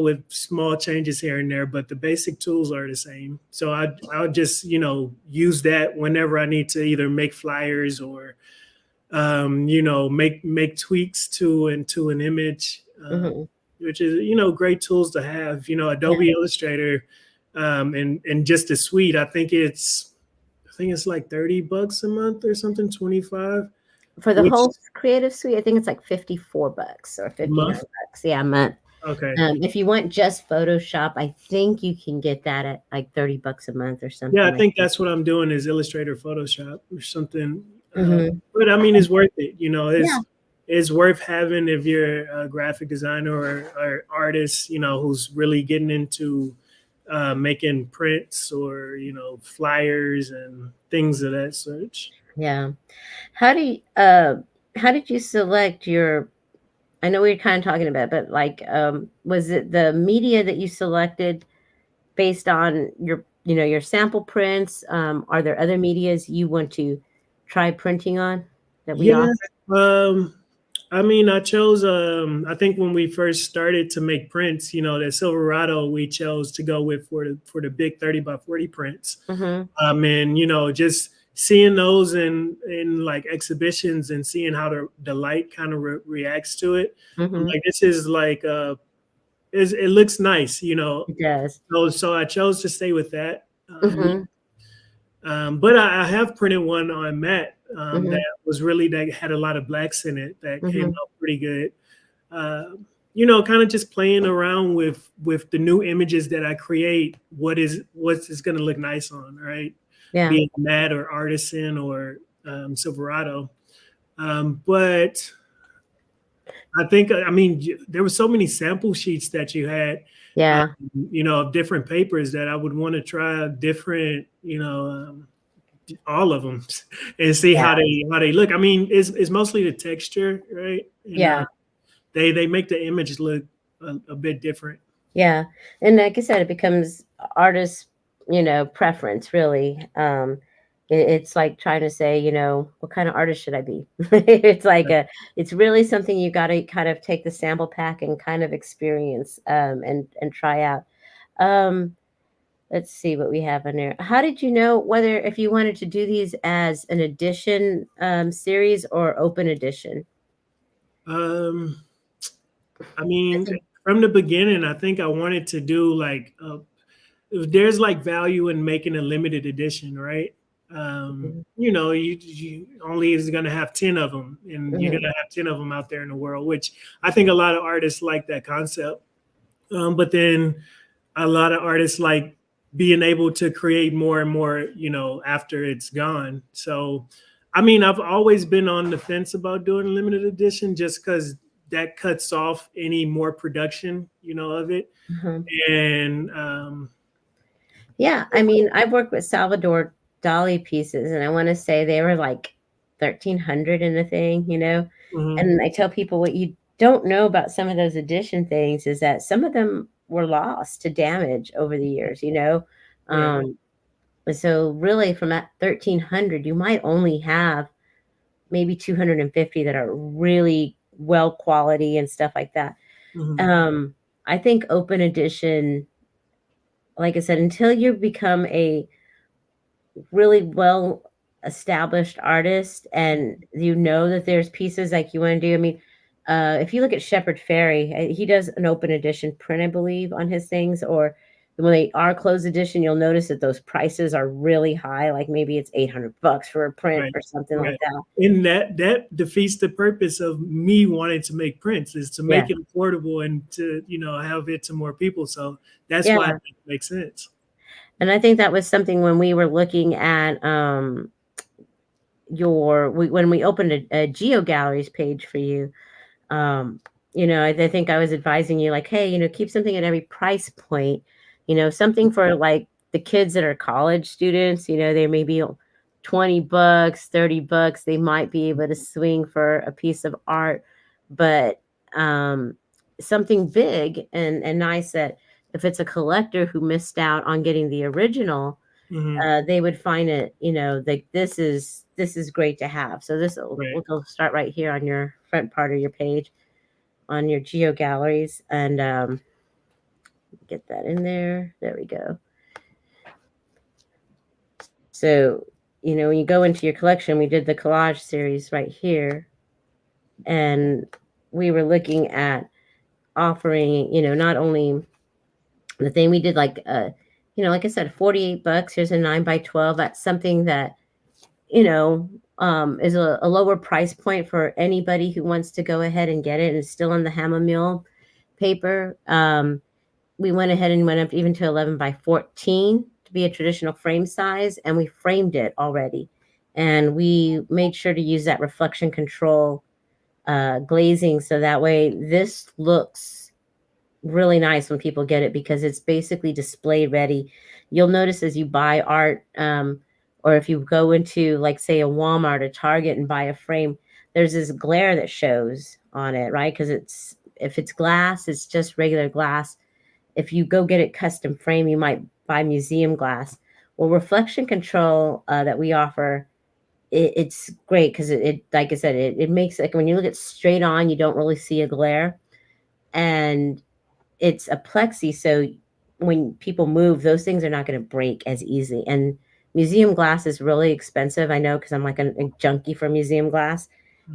With small changes here and there, but the basic tools are the same. So I'll just, use that whenever I need to either make flyers or, make tweaks to an image, mhm. which is, great tools to have, Yeah. Adobe Illustrator, and just the suite. I think it's like $30 a month or something, 25, For the which whole creative suite, I think it's like $54 or a month. 59 bucks. Yeah, a month. Okay. If you want just Photoshop, I think you can get that at like $30 a month or Yeah, something I like think that. that's what I'm doing is Illustrator, Photoshop, or something. Mhm. But I mean, it's worth it. Yeah. It's worth having if you're a graphic designer or artist, who's really getting into making prints or flyers and things of that such. Yeah. How do you, how did you select your I know we were kind of talking about it, but like, was it the media that you selected based on your sample prints? Are there other medias you want to try printing on that we Yeah. offer? Um, I mean, I chose. I think when we first started to make prints, the Silverado we chose to go with for the big 30 by 40 prints. Mm-hmm. And just seeing those in like exhibitions and seeing how the light kind of reacts to it. I'm Mm-hmm. like, this is like it looks nice, It does. So I chose to stay with that. Mm-hmm. But I have printed one on matte Mm-hmm. that had a lot of blacks in it that came Mm-hmm. out pretty good. Uh, kind of just playing around with the new images that I create. What's going to look nice on, right? Yeah. Be it matte or artisan or Silverado. But I think, I mean, there were so many sample sheets that you had, Yeah. of different papers that I would want to try different, all of them and see Yeah. how they look. I mean, it's mostly the texture, right? And Yeah. they make the image look a bit different. Yeah. And like I said, it becomes artist, preference really. It's like trying to say, what kind of artist should I be? It's really something you got to kind of take the sample pack and kind of experience, and try out. Um, let's see what we have in there. How did you know whether if you wanted to do these as an edition, series or open edition? Um, I mean, from the beginning, I think I wanted to do like there's like value in making a limited edition, right? Mhm, You only is going to have 10 of them, and you're going mhm, to have 10 of them out there in the world, which I think a lot of artists like that concept. But then a lot of artists like being able to create more and more, after it's gone. So, I mean, I've always been on the fence about doing limited edition just because that cuts off any more production, of it. Mhm. And Yeah, I mean, I've worked with Salvador Dali pieces, and I want to say they were like 1,300 in a thing, you know. mhm, And I tell people what you don't know about some of those edition things is that some of them were lost to damage over the years, you know. right, Um, so really, from that 1,300, you might only have maybe 250 that are really well quality and stuff like that. mhm, Um, I think open edition, like I said, until you become a really well established artist and you know that there's pieces like you want to do. I mean, if you look at Shepard Fairey, he does an open edition print, I believe, on his things. Or when they are closed edition, you'll notice that those prices are really high. Like maybe it's $800 for a print right, or something like right. that. And that defeats the purpose of me wanting to make prints, is to Yeah, make it affordable and to, have it to more people. So that's why I yeah. think it makes sense. And I think that was something when we were looking at when we opened a Geo Galleries page for you. Um, I think I was advising you like, hey, keep something at every price point, something for like the kids that are college students, they may be $20, $30, they might be able to swing for a piece of art, but something big and nice that if it's a collector who missed out on getting the original, Hmm. they would find it, like this is great to have. So this Right. we'll go start right here on your front part of your page on your Geo Galleries and get that in there. There we go. So, when you go into your collection, we did the collage series right here, and we were looking at offering, not only the thing we did, like, like I said, $48. Here's a 9 by 12. That's something that is a lower price point for anybody who wants to go ahead and get it. And it's still on the Hammermill paper. We went ahead and went up even to 11 by 14 to be a traditional frame size, and we framed it already. And we made sure to use that reflection control glazing so that way this looks really nice when people get it because it's basically display ready. You'll notice as you buy art, or if you go into, like, say, a Walmart or Target and buy a frame, there's this glare that shows on it, right? Because if it's glass, it's just regular glass. If you go get it custom frame, you might buy museum glass. Well, reflection control that we offer, it's great because like I said, it makes, like, when you look at straight on, you don't really see a glare, and it's a plexi, so when people move, those things are not going to break as easily. And museum glass is really expensive. I know because I'm like a junkie for museum glass,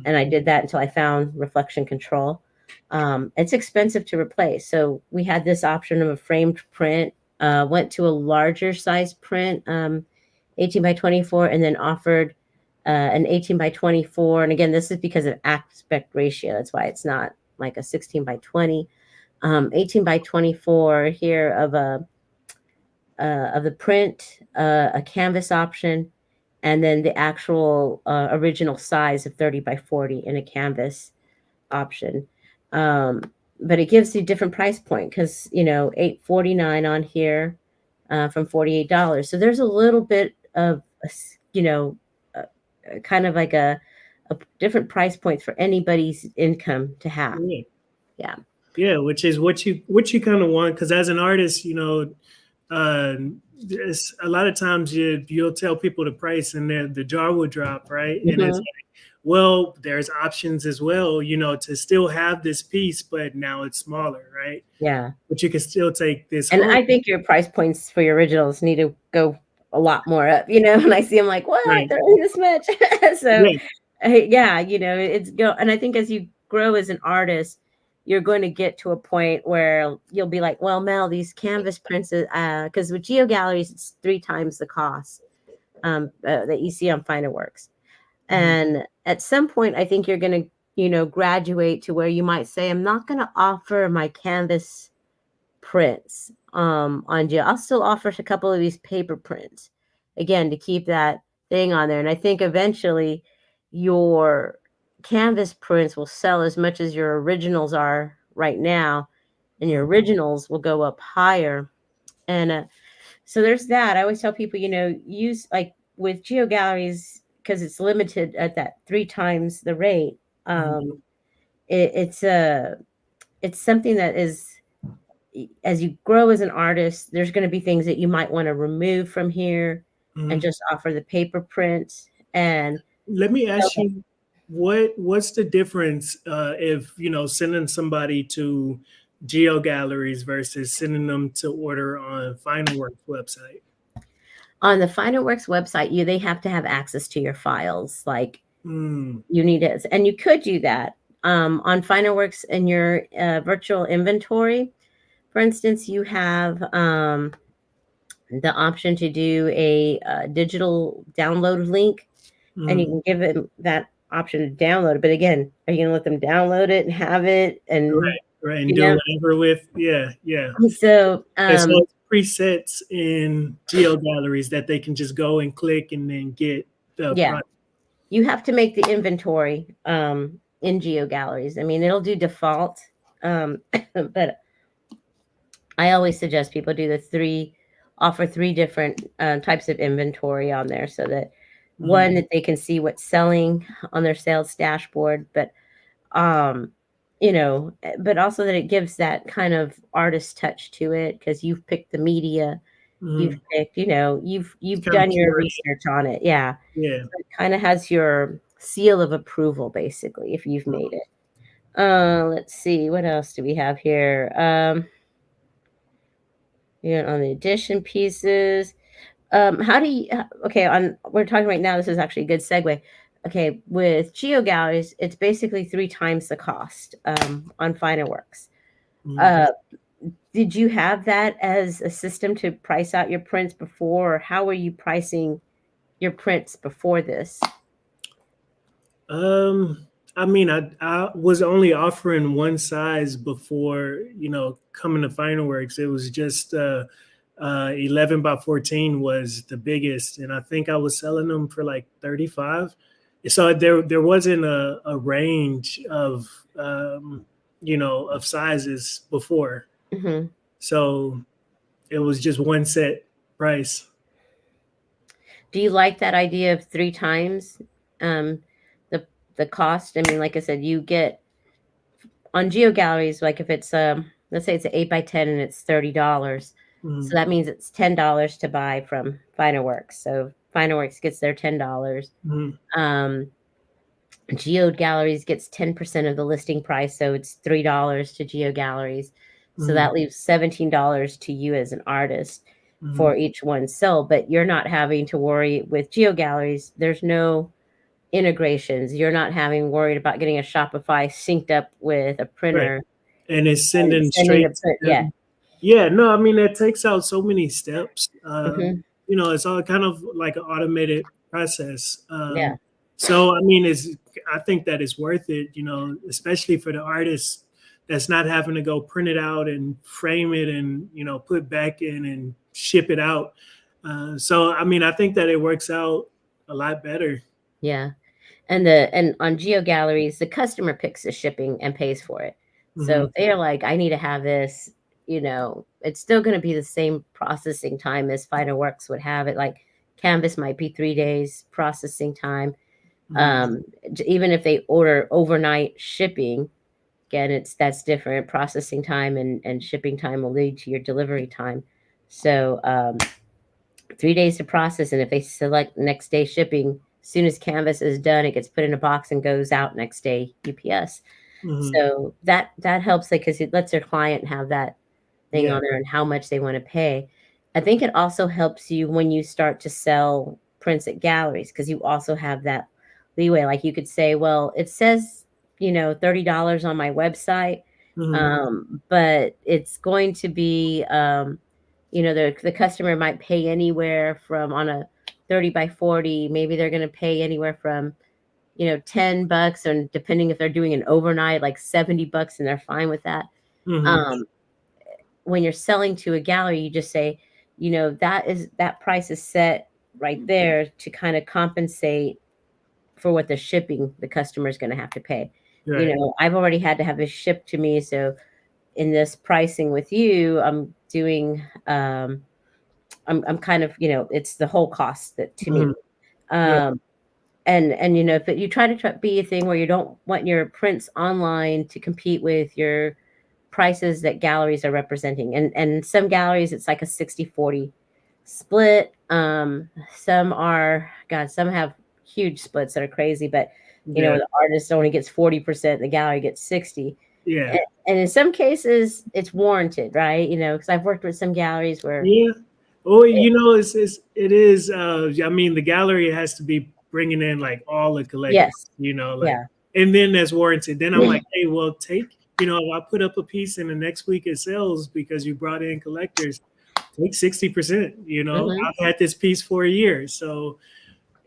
and I did that until I found reflection control. It's expensive to replace, so we had this option of a framed print. Went to a larger size print, 18 by 24, and then offered an 18 by 24. And again, this is because of aspect ratio. That's why it's not like a 16 by 20. 18 by 24 here of the print, a canvas option, and then the actual original size of 30 by 40 in a canvas option. Um, but it gives you different price point because, 849 on here from $48. So there's a little bit of, uh, kind of like a different price points for anybody's income to have. Yeah. Yeah. Yeah, which is what you kind of want, because as an artist, uh, a lot of times you'll tell people the price and then the jaw will drop, right? And it's Mhm. like, well, there's options as well, to still have this piece, but now it's smaller, right? Yeah. But you can still take this And home. I think your price points for your originals need to go a lot more up, and I see them like, "What? Right. They're only this much?" So, Yeah. yeah, it's go and I think as you grow as an artist, you're going to get to a point where you'll be like, "Well, Mel, these canvas prints, because with Geo Galleries, it's 3 times the cost, that you see on FineWorks." Mhm. And at some point, I think you're gonna, graduate to where you might say, "I'm not gonna offer my canvas prints on Geo. I'll still offer a couple of these paper prints again to keep that thing on there. And I think eventually your canvas prints will sell as much as your originals are right now, and your originals will go up higher. And so there's that. I always tell people, use like with Geo Galleries, because it's limited at that 3 times the rate. Mhm. It's something that is, as you grow as an artist, there's going to be things that you might want to remove from here and Mhm. just offer the paper prints. And Let me ask you, what's the difference if sending somebody to Geo Galleries versus sending them to order on FineWorks website? on the FinerWorks website, they have to have access to your files. Like Mm, you need it, and you could do that on FinerWorks in your virtual inventory. For instance, you have the option to do a digital download link, and you mm. can give them that option to download it. But again, are you going to let them download it and have it? And Right, right, and you do know, whatever with, yeah, yeah. so And so it's presets in Geo Galleries that they can just go and click and then get the yeah, product. you have to make the inventory in Geo Galleries. I mean, it'll do default, but I always suggest people do offer 3 different types of inventory on there, so that Mhm, one, that they can see what's selling on their sales dashboard, but um, but also that it gives that kind of artist touch to it because you've picked the media, you've mhm. picked, you've Kind of done your curated. research on it, yeah. Yeah. So it kind of has your seal of approval, basically, if you've made it. Let's see, what else do we have here? On the addition pieces. How do you okay, we're talking right now, this is actually a good segue. Okay, with Geo Galleries, it's basically 3 times the cost on FineWorks. Mhm. Uh, did you have that as a system to price out your prints before, or how were you pricing your prints before this? Um, I mean, I was only offering one size before, coming to FineWorks. It was just 11 by 14 was the biggest, and I think I was selling them for like 35. So there wasn't a range of sizes before. Hmm. So it was just one set price. Do you like that idea of 3 times um, the the cost? I mean, like I said, you get on Geo Galleries, like if it's let's say it's an 8 by 10 and it's $30. So Mhm, that means it's $10 to buy from FineWorks. So FineWorks gets their $10. mhm, Um, Geo Galleries gets 10% of the listing price, so it's $3 to Geo Galleries. So mhm, that leaves $17 to you as an artist mhm. for each one sold. But you're not having to worry with Geo Galleries. There's no integrations. You're not having worried about getting a Shopify synced up with a Right. printer And it's and sending sending the straight print. to Yeah. them. Yeah, no, I mean, it takes out so many steps. Hmm. It's all kind of like an automated process. Yeah. So I mean, I think that it's worth it, especially for the artist that's not having to go print it out and frame it and, put back in and ship it out. So I mean, I think that it works out a lot better. Yeah. And on Geo Galleries, the customer picks the shipping and pays for it. So Hmm. if they're like, I need to have this, it's still going to be the same processing time as FinerWorks would have it. Like Canvas might be 3 days processing time. Hmm. Um, Even if they order overnight shipping, again, that's different. Processing time and shipping time will lead to your delivery time. So 3 days to process, and if they select next day shipping, as soon as canvas is done, it gets put in a box and goes out next day UPS. Hmm. So that helps, like, because it lets their client have that thing Yeah. on there and how much they want to pay. I think it also helps you when you start to sell prints at galleries, because you also have that leeway. Like you could say, well, it says, $30 on my website, Hmm. but it's going to be, the customer might pay anywhere from on a 30 by 40, maybe they're going to pay anywhere from, $10, and depending if they're doing an overnight, like $70, and they're fine with that. Hmm. Um, when you're selling to a gallery, you just say, that price is set right there to kind of compensate for what the shipping the customer is going to have to pay. Right. I've already had to have this shipped to me, so in this pricing with you, I'm doing I'm kind of, it's the whole cost that to Mhm. me. Yeah. Um but you try to be a thing where you don't want your prints online to compete with your prices that galleries are representing. And some galleries it's like a 60-40 split. Some have huge splits that are crazy, but Yeah. the artist only gets 40%, the gallery gets 60. Yeah. And in some cases it's warranted, right? Because I've worked with some galleries where Yeah. Oh, it is. I mean, the gallery has to be bringing in like all the collectors, yes, like, yeah. and then that's warranted. Then I'm like, hey, well, if I put up a piece and the next week it sells because you brought in collectors, take 60%. Hmm. I've had this piece for a year, so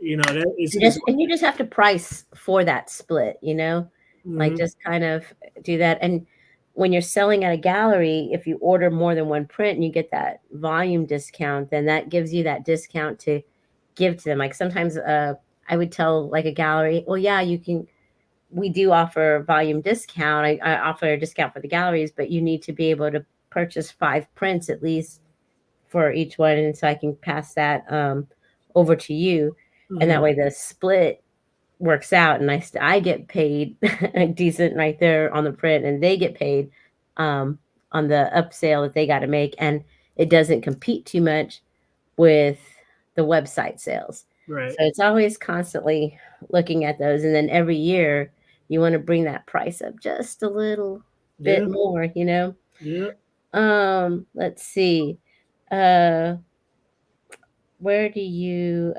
that is. And you just have to price for that split, like Mhm. just kind of do that. And when you're selling at a gallery, if you order more than one print and you get that volume discount, then that gives you that discount to give to them. Like sometimes I would tell like a gallery, well, yeah, we do offer volume discount. I offer a discount for the galleries, but you need to be able to purchase 5 prints at least for each one, and so I can pass that over to you, and that Mhm. way the split works out, and I get paid decent right there on the print, and they get paid um, on the upsale that they got to make, and it doesn't compete too much with the website sales. So Right. it's always constantly looking at those, and then every year you want to bring that price up just a little bit Yeah. more. Yeah. Let's see. Uh, where do you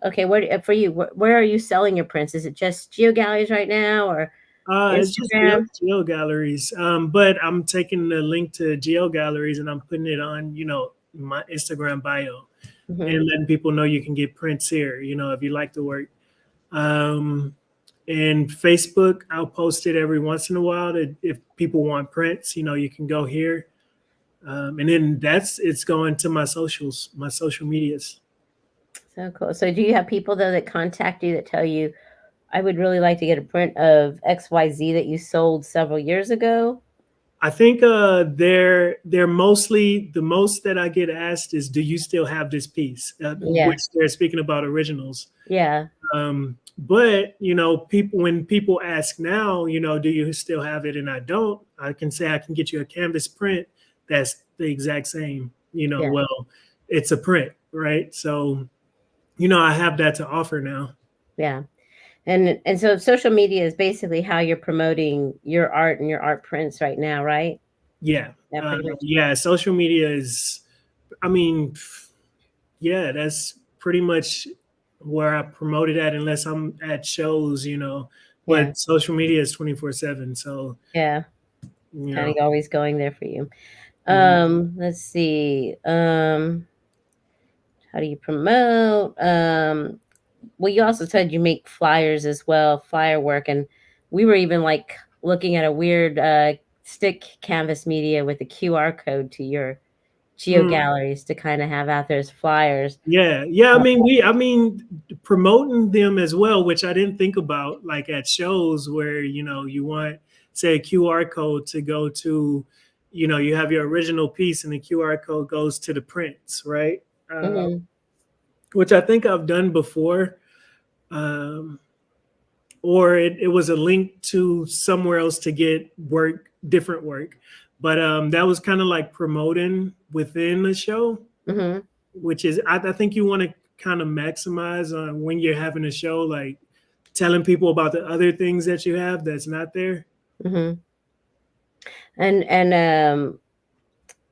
okay, for you, where are you selling your prints? Is it just Geo Galleries right now, or It's just Geo, Instagram? Geo Galleries. But I'm taking the link to Geo Galleries and I'm putting it on, my Instagram bio Hmm. and letting people know you can get prints here, if you like the work. Um, and Facebook, I'll post it every once in a while that if people want prints, you can go here. And then it's going to my social medias. So cool. So do you have people though that contact you that tell you, I would really like to get a print of XYZ that you sold several years ago? I think they're mostly the most that I get asked is, do you still have this piece? Yeah. Which they're speaking about originals. Yeah. But people when people ask now, do you still have it? And I don't. I can say I can get you a canvas print that's the exact same. Yeah. Well, it's a print, right? So I have that to offer now. Yeah. And so social media is basically how you're promoting your art and your art prints right now, right? Yeah, Yeah, pretty much. yeah. Social media is. I mean, yeah, that's pretty much where I promote it at, unless I'm at shows. Yeah. But social media is 24/7. So, Yeah. you Kind know, of always going there for you. mhm. Let's see. How do you promote? Well, you also said you make flyers as well, flyer work, and we were even like looking at a weird stick canvas media with a QR code to your Geo Mm, Galleries to kind of have out there as flyers. yeah, yeah. Uh, I mean, promoting them as well, which I didn't think about, like at shows where you want, say, a QR code to go to, you have your original piece, and the QR code goes to the prints, right? mhm, Which I think I've done before. Um, or it was a link to somewhere else to get different work. But that was kind of like promoting within the show, mhm, which is, I think you want to kind of maximize on when you're having a show, like telling people about the other things that you have that's not there. mhm. And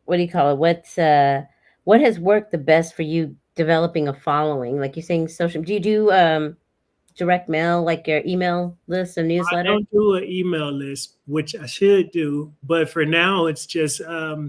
what do you call it? What has worked the best for you developing a following? Like you're saying social, do you do direct mail, like your email list or I newsletter? don't do an email list, which I should do, but for now it's just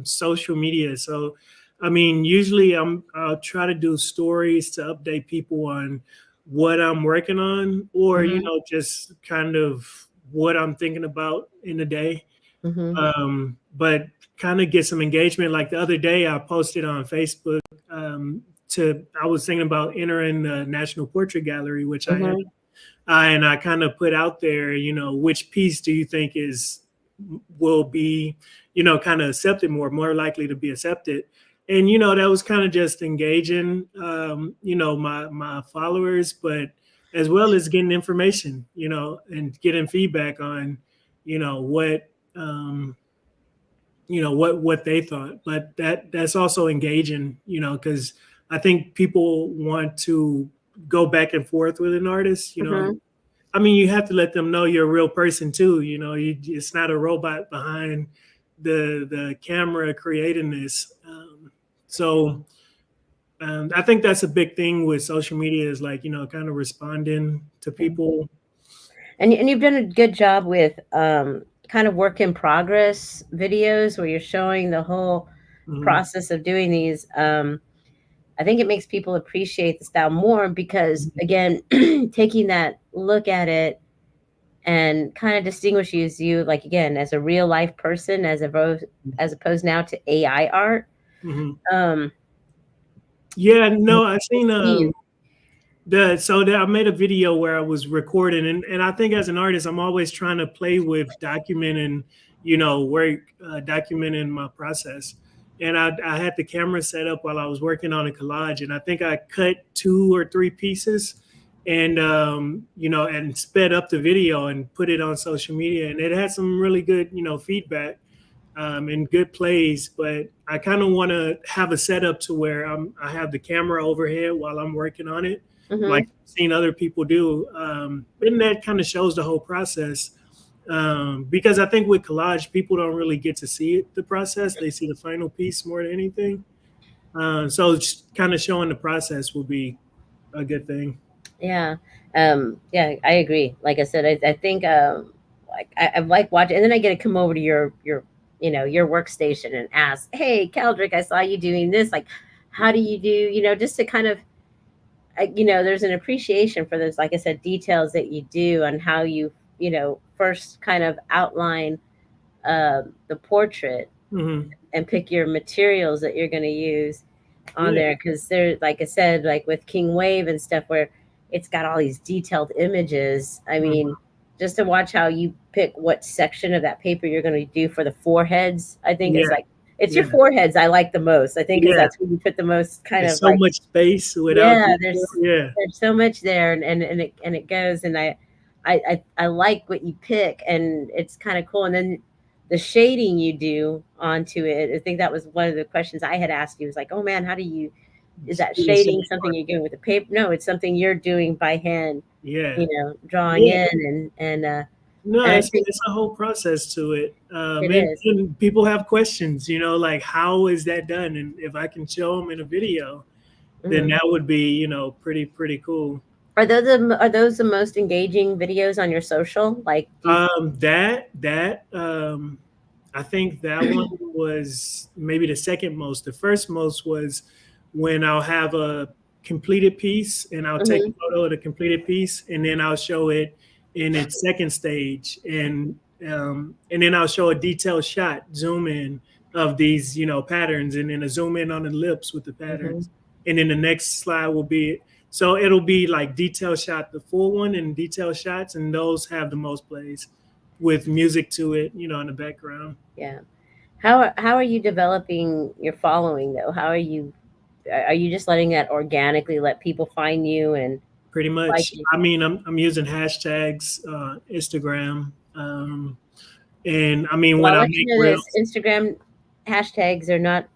social media. So, I mean, usually I'll try to do stories to update people on what I'm working on, or Mhm. just kind of what I'm thinking about in the day. Mm-hmm. But kind of get some engagement. Like the other day, I posted on Facebook I was thinking about entering the National Portrait Gallery, which I am. Mm-hmm. And I kind of put out there, which piece do you think will be, kind of accepted more likely to be accepted. And, that was kind of just engaging, my followers, but as well as getting information, and getting feedback on, what, what they thought. But that's also engaging, because I think people want to go back and forth with an artist, Mm-hmm. I mean, you have to let them know you're a real person too. It's not a robot behind the camera creating this. I think that's a big thing with social media is like kind of responding to people. And you've done a good job with kind of work in progress videos where you're showing the whole Mhm. process of doing these. I think it makes people appreciate the style more because, again, taking that look at it and kind of distinguishes you, like, again, as a real life person, as opposed now to AI art. Mhm. Um, Yeah, no, I've seen seen. I made a video where I was recording, and I think as an artist, I'm always trying to play with documenting, work, documenting my process. And I had the camera set up while I was working on a collage, and I think I cut 2 or 3 pieces, and and sped up the video and put it on social media, and it had some really good, feedback and good plays. But I kind of want to have a setup to where I have the camera overhead while I'm working on it, like Mm-hmm. I've seen other people do. And that kind of shows the whole process. Because I think with collage, people don't really get to see the process. They see the final piece more than anything. So kind of showing the process will be a good thing. Yeah. Yeah, I agree. Like I said, I think like I like watching, and then I get to come over to your workstation and ask, hey, Kaldric, I saw you doing this. Like, how do you do, just to kind of, there's an appreciation for those, like I said, details that you do and how you, first kind of outline the portrait Hmm. and pick your materials that you're going to use on Yeah. there, because they're, like I said, like with King Wave and stuff where it's got all these detailed images. I Mhm. mean, just to watch how you pick what section of that paper you're going to do for the foreheads, I think is Yeah. like, it's your Yeah. foreheads I like the most, I think, because Yeah. that's where you put the most kind There's of so like, much space without yeah, detail. Yeah. there's so much there, and it goes, and I like what you pick, and it's kind of cool. And then the shading you do onto it, I think that was one of the questions I had asked you. Was like, oh man, how do you, is that Do the same shading something part. you're doing with the paper? No, it's something you're doing by hand, Yeah. drawing Yeah. in, No, and I think it's a whole process to it. it And, is. and people have questions, like how is that done? And if I can show them in a video, then Mhm. that would be, pretty cool. Are those the most engaging videos on your social? Like, do you? That I think that one was maybe the second most. The first most was when I'll have a completed piece and I'll take a Mhm. photo of the completed piece and then I'll show it in its second stage and then I'll show a detailed shot, zoom in of these patterns and then a zoom in on the lips with the Mhm. patterns. And then the next slide will be so it'll be like detail shot, the full one and detail shots, and those have the most plays with music to it, in the background. Yeah. How are you developing your following though? Are you just letting that organically let people find you and Pretty like much. you? I mean, I'm using hashtags, Instagram, and I mean Well, when I'll I let you make know this. reels. Instagram hashtags are not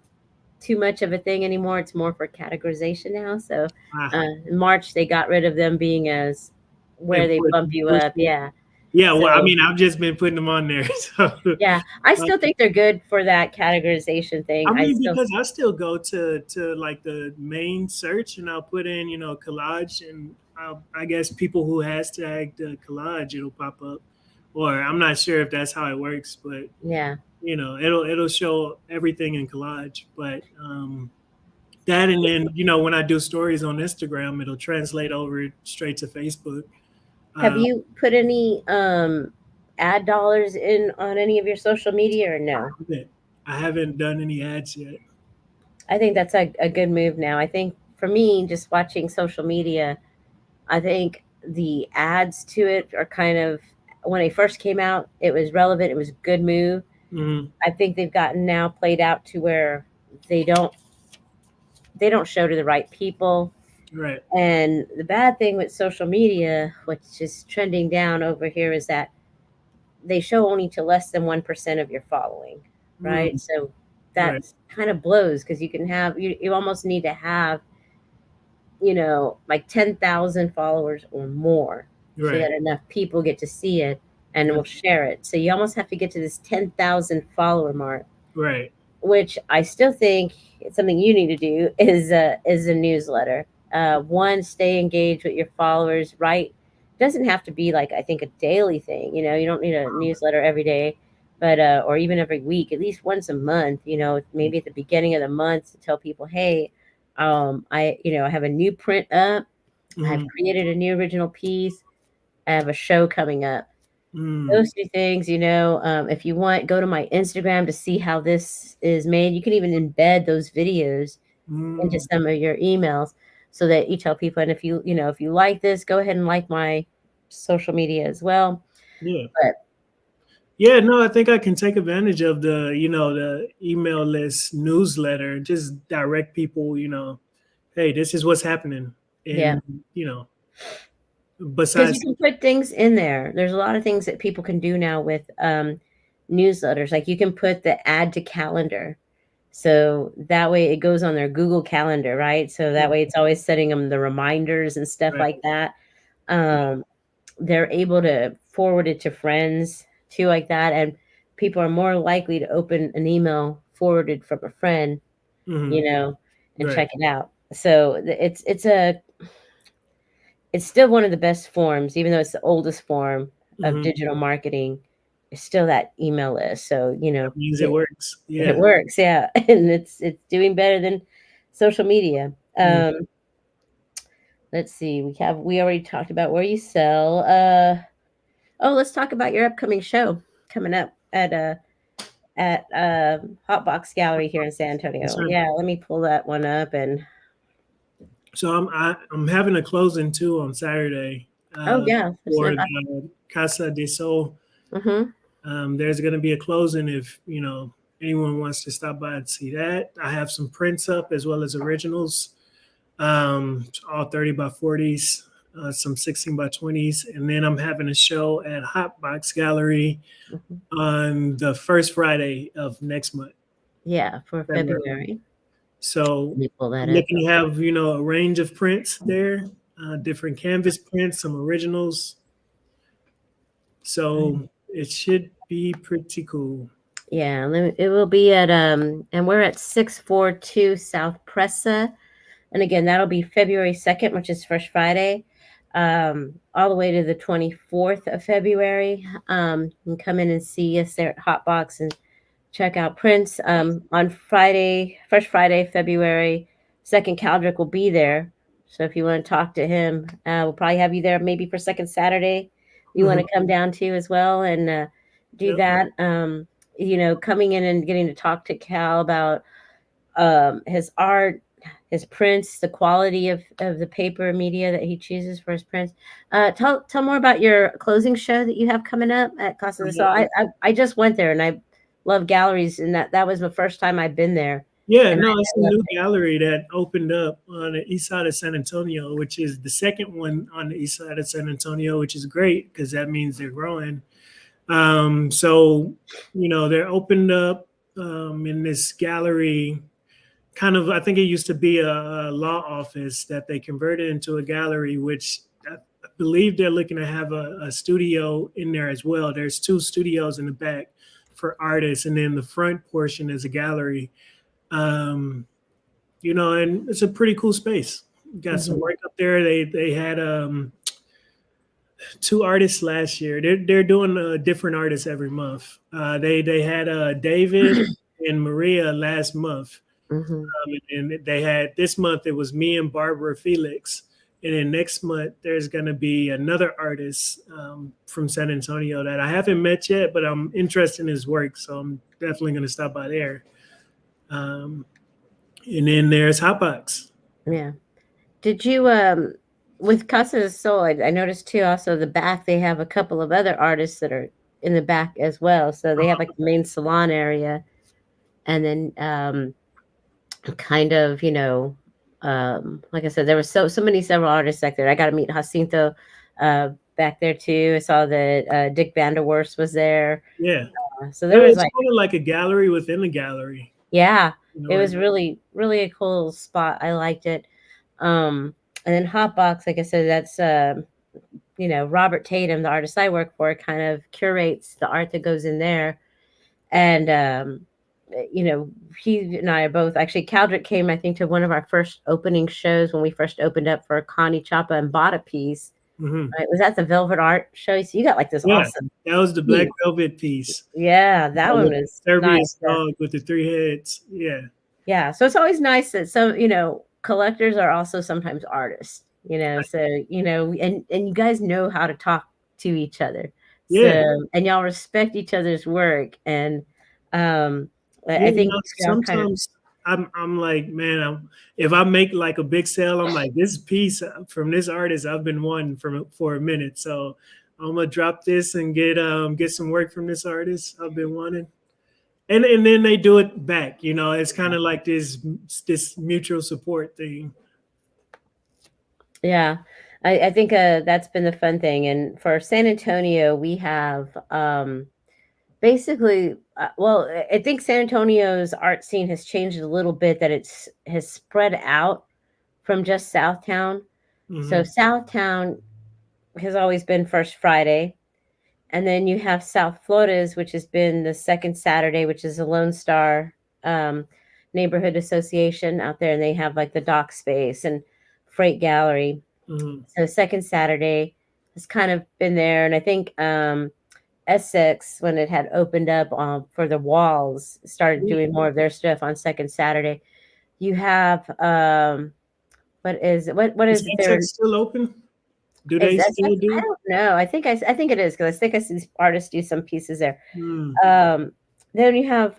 too much of a thing anymore. It's more for categorization now. So Ah, in March they got rid of them being as where and they bump you push up. it. Yeah. Yeah, well, I So mean, I've just been putting them on there. So, yeah, I still think they're good for that categorization thing. I I mean, still, because I still go to like the main search and I'll put in, collage, and I guess people who hashtag the collage, it'll pop up. Or I'm not sure if that's how it works, but yeah. it'll show everything in collage. But that and then when I do stories on Instagram, it'll translate over straight to Facebook. Have Um, you put any ad dollars in on any of your social media or no? I haven't done any ads yet. I think that's a good move now. I think for me, just watching social media, I think the ads to it are kind of, when they first came out, it was relevant, it was a good move. Mm-hmm. I think they've gotten now played out to where they don't they don't show to the right people. Right. And the bad thing with social media, which is trending down over here, is that they show only to less than 1% of your following, right? Mm, So that right. kind of blows because you almost need to have, like 10,000 followers or more so Right. that enough people get to see it and will Right. share it. So you almost have to get to this 10,000 follower mark, Right. which I still think it's something you need to do is a newsletter. One, stay engaged with your followers. Right, doesn't have to be like, I think, a daily thing. You don't need a newsletter every day, but or even every week, at least once a month. Maybe at the beginning of the month to tell people, hey, I have a new print up. I've Mm, created a new original piece. I have a show coming up. mm, Those two things, if you want, go to my Instagram to see how this is made. You can even embed those videos into mm. some of your emails so that you tell people. And if you like this, go ahead and like my social media as well. Yeah. But Yeah, no, I think I can take advantage of the email list newsletter and just direct people, hey, this is what's happening. yeah, And, because you besides, can put things in there. There's a lot of things that people can do now with newsletters. Like you can put the add to calendar. So that way it goes on their Google Calendar, right? So that way it's always setting them the reminders and stuff right. like that. Um, they're able to forward it to friends too, like that. And people are more likely to open an email forwarded from a friend, Hmm. you know, and Right. check it out. So it's still one of the best forms, even though it's the oldest form of Hmm. digital marketing. It's still that email list. So, That means it works. it Yeah. works, yeah. And it's doing better than social media. Mm. Let's see. We already talked about where you sell. Let's talk about your upcoming show coming up at Hotbox Gallery here in San Yes, Antonio. sir. Yeah, let me pull that one up. And So I'm having a closing too on Saturday oh uh, yeah, there's for no. the Casa de Sol. Mm-hmm. There's going to be a closing if anyone wants to stop by and see that. I have some prints up as well as originals, all 30 by 40s, some 16 by 20s, and then I'm having a show at Hotbox Gallery Mm-hmm. on the first Friday of next month, Yeah, for February. February. So Let me pull that I'm up. looking to have a range of prints there, different canvas prints, some originals. So it should be pretty cool. Yeah, it will be and we're at 642 South Pressa. And again, that'll be February 2nd, which is First Friday, all the way to the 24th of February. You can come in and see us there at Hotbox and check out prints. On Friday, First Friday, February 2nd, Kaldric will be there. So if you want to talk to him, we'll probably have you there maybe for second Saturday. You want Mhm. to come down too as well and do Yep. that. Coming in and getting to talk to Cal about his art, his prints, the quality of the paper media that he chooses for his prints. Tell more about your closing show that you have coming up at Casa de Sol. Uh, I just went there and I love galleries, and that was the first time I've been there, Yeah, and no, it's I a loved new it. gallery that opened up on the east side of San Antonio, which is the second one on the east side of San Antonio, which is great because that means they're growing. So, they're opened up in this gallery. Kind of, I think it used to be a law office that they converted into a gallery, which I believe they're looking to have a studio in there as well. There's two studios in the back for artists, and then the front portion is a gallery. Um, and it's a pretty cool space. Got some Mhm. work up there. They had two artists last year. They're doing different artists every month. They had David and Maria last month, Mhm. and they had this month. It was me and Barbara Felix, And then next month, there's going to be another artist from San Antonio that I haven't met yet, but I'm interested in his work. So I'm definitely going to stop by there. Um, and then there's Hotbox. Yeah. Did you with Casa del Sol? I noticed too. Also, the back they have a couple of other artists that are in the back as well. So they have like the main salon area, and then kind of like I said, there were so many several artists back there. I got to meet Jacinto back there too. I saw that Dick Vanderwerst was there. Yeah. So there was It's like, kind of like a gallery within a gallery. yeah, You know it what I was mean? really a cool spot. I liked it. And then Hotbox, like I said, that's Robert Tatum, the artist I work for, kind of curates the art that goes in there. And he and I are both actually. Kaldric came, I think, to one of our first opening shows when we first opened up for Connie Chapa and bought a piece. Mm-hmm. Right? Was that the Velvet Art show? So you got like this Yeah, awesome that was the Black piece. Velvet piece. Yeah, that one With was Serbia's nice. dog with the three heads. Yeah. Yeah, so it's always nice that some, collectors are also sometimes artists, so, and you guys know how to talk to each other. Yeah. So, and y'all respect each other's work. And I Yeah, think y'all kind of, sometimes I'm like, man, if I make like a big sale, I'm like, this piece from this artist I've been wanting for a minute, so I'm gonna drop this and get some work from this artist I've been wanting, and then they do it back. It's kind of like this mutual support thing. yeah, I think that's been the fun thing. And for San Antonio, we have basically, well, I think San Antonio's art scene has changed a little bit, that has spread out from just Southtown. So Mm-hmm. Southtown has always been first Friday. And then you have South Florida's, which has been the second Saturday, which is a Lone Star um, neighborhood association out there. And they have like the dock space and freight gallery. Mm-hmm. So second Saturday has kind of been there. And I think Essex, when it had opened up for the walls, started doing more of their stuff on second Saturday. You have what Is is it there? Essex still open? Do Is they Essex? still I do? don't know. I think it is, because I think I see artists do some pieces there. Mm, Um, then you have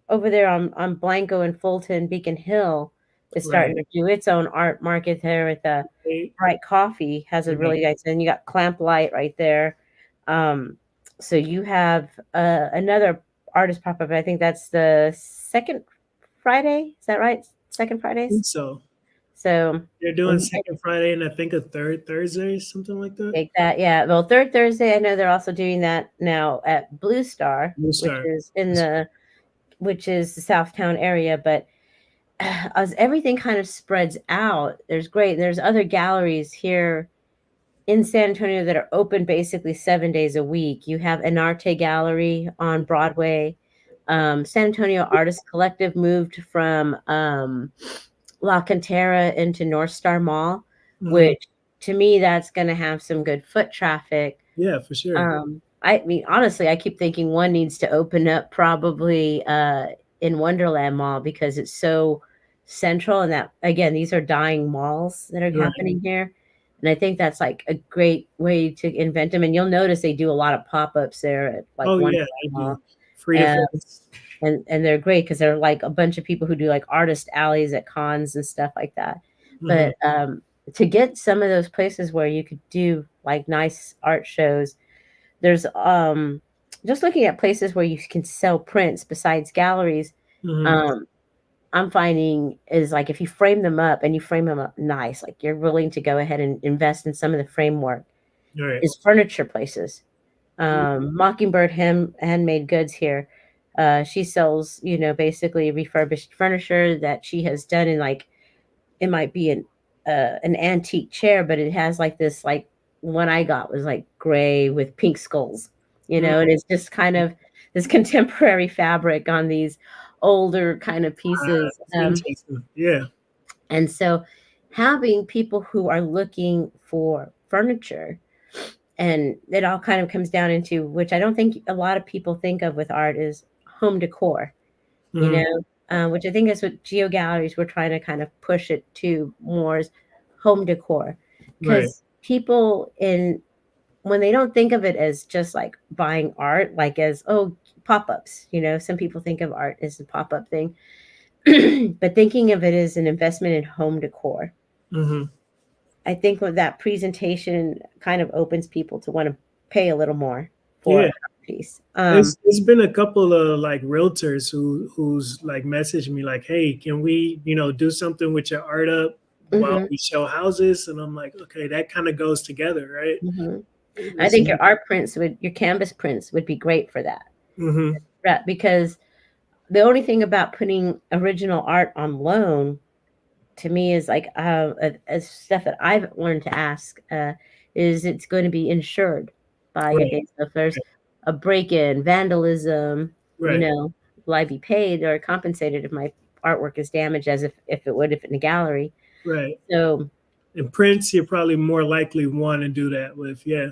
over there on Blanco and Fulton, Beacon Hill is right. starting to do its own art market there with They- Bright Coffee has a right. really nice. And you got Clamp Light right there. Um, so you have another artist pop up. I think that's the second Friday. Is that right? Second I Fridays. think so. So They're doing second Friday and I think a third Thursday, something like that. take that. Yeah. Well, third Thursday, I know they're also doing that now at Blue Star, Blue which Star. is the Southtown area. But as everything kind of spreads out, there's other galleries here in San Antonio that are open basically 7 days a week. You have an Arte Gallery on Broadway. San Antonio Artist Collective moved from La Cantera into North Star Mall, Mm-hmm. which to me, that's going to have some good foot traffic. Yeah, for sure. I mean, honestly, I keep thinking one needs to open up probably in Wonderland Mall, because it's so central. And that, again, these are dying malls that are Right. happening here. And I think that's like a great way to invent them. And you'll notice they do a lot of pop-ups there at like Oh yeah, Wonderland they do. Mall. Free to flex. And they're great because they're like a bunch of people who do like artist alleys at cons and stuff like that. Mm-hmm. But to get some of those places where you could do like nice art shows, there's just looking at places where you can sell prints besides galleries. Mm-hmm. I'm finding is like, if you frame them up and you frame them up nice, like you're willing to go ahead and invest in some of the framework, All right. is furniture places. Mockingbird handmade goods here. She sells, basically refurbished furniture that she has done in, like, it might be an antique chair, but it has like this, like one I got was like gray with pink skulls, and it's just kind of this contemporary fabric on these older kind of pieces. That's interesting. Yeah. And so having people who are looking for furniture, and it all kind of comes down into, which I don't think a lot of people think of with art, is home decor, Mm-hmm. which I think is what Geo Galleries we're trying to kind of push it to more, is home decor, Right. because people in when they don't think of it as just like buying art, like as, oh, pop-ups, some people think of art as a pop-up thing, but thinking of it as an investment in home decor. Hmm. I think with that presentation kind of opens people to want to pay a little more for Yeah. an art piece. It's been a couple of like realtors who's like messaged me like, hey, can we, do something with your art up while Mhm, we show houses? And I'm like, okay, that kind of goes together, right? mhm. I It's, think your canvas prints would be great for that. hmm. Right, because the only thing about putting original art on loan to me is like stuff that I've learned to ask is it's going to be insured by Right, it. So if there's a break-in, vandalism, you right, know, will I be paid or compensated if my artwork is damaged as if it would if in a gallery? right. So And prints, you're probably more likely want to do that with. Yeah.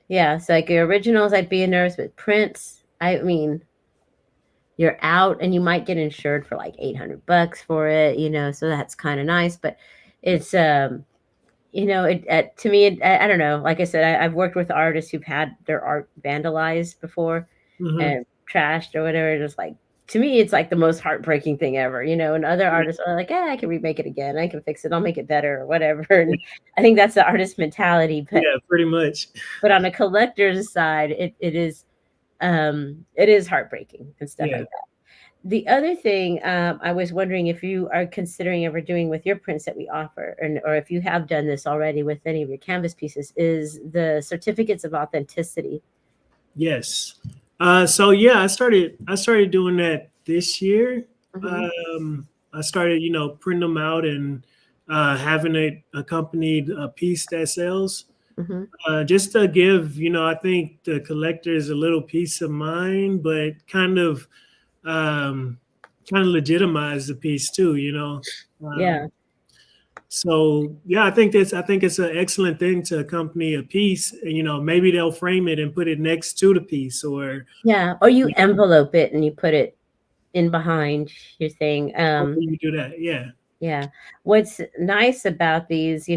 yeah, so like your originals, I'd be nervous, but prints, I mean, you're out and you might get insured for like $800 for it, so that's kind of nice, but it's to me I don't know, like I said, I've worked with artists who've had their art vandalized before Hmm. and trashed or whatever. Just like, to me it's like the most heartbreaking thing ever, and other artists are like, I can remake it again, I can fix it, I'll make it better or whatever. And I think that's the artist mentality, but Yeah, pretty much. on a collector's side, it is heartbreaking and stuff Yeah. like that. The other thing, I was wondering if you are considering ever doing with your prints that we offer, or if you have done this already with any of your canvas pieces, is the certificates of authenticity. Yes. So yeah, I started doing that this year. Hmm. I started, printing them out and having it accompanied a piece that sells. Hmm. Just to give, I think the collectors a little peace of mind, but um, kind of legitimize the piece too, Yeah. So yeah, I think it's an excellent thing to accompany a piece. And, maybe they'll frame it and put it next to the piece, or Yeah. Or you envelope it and you put it in behind your thing. hopefully you do that. Yeah. Yeah. What's nice about these,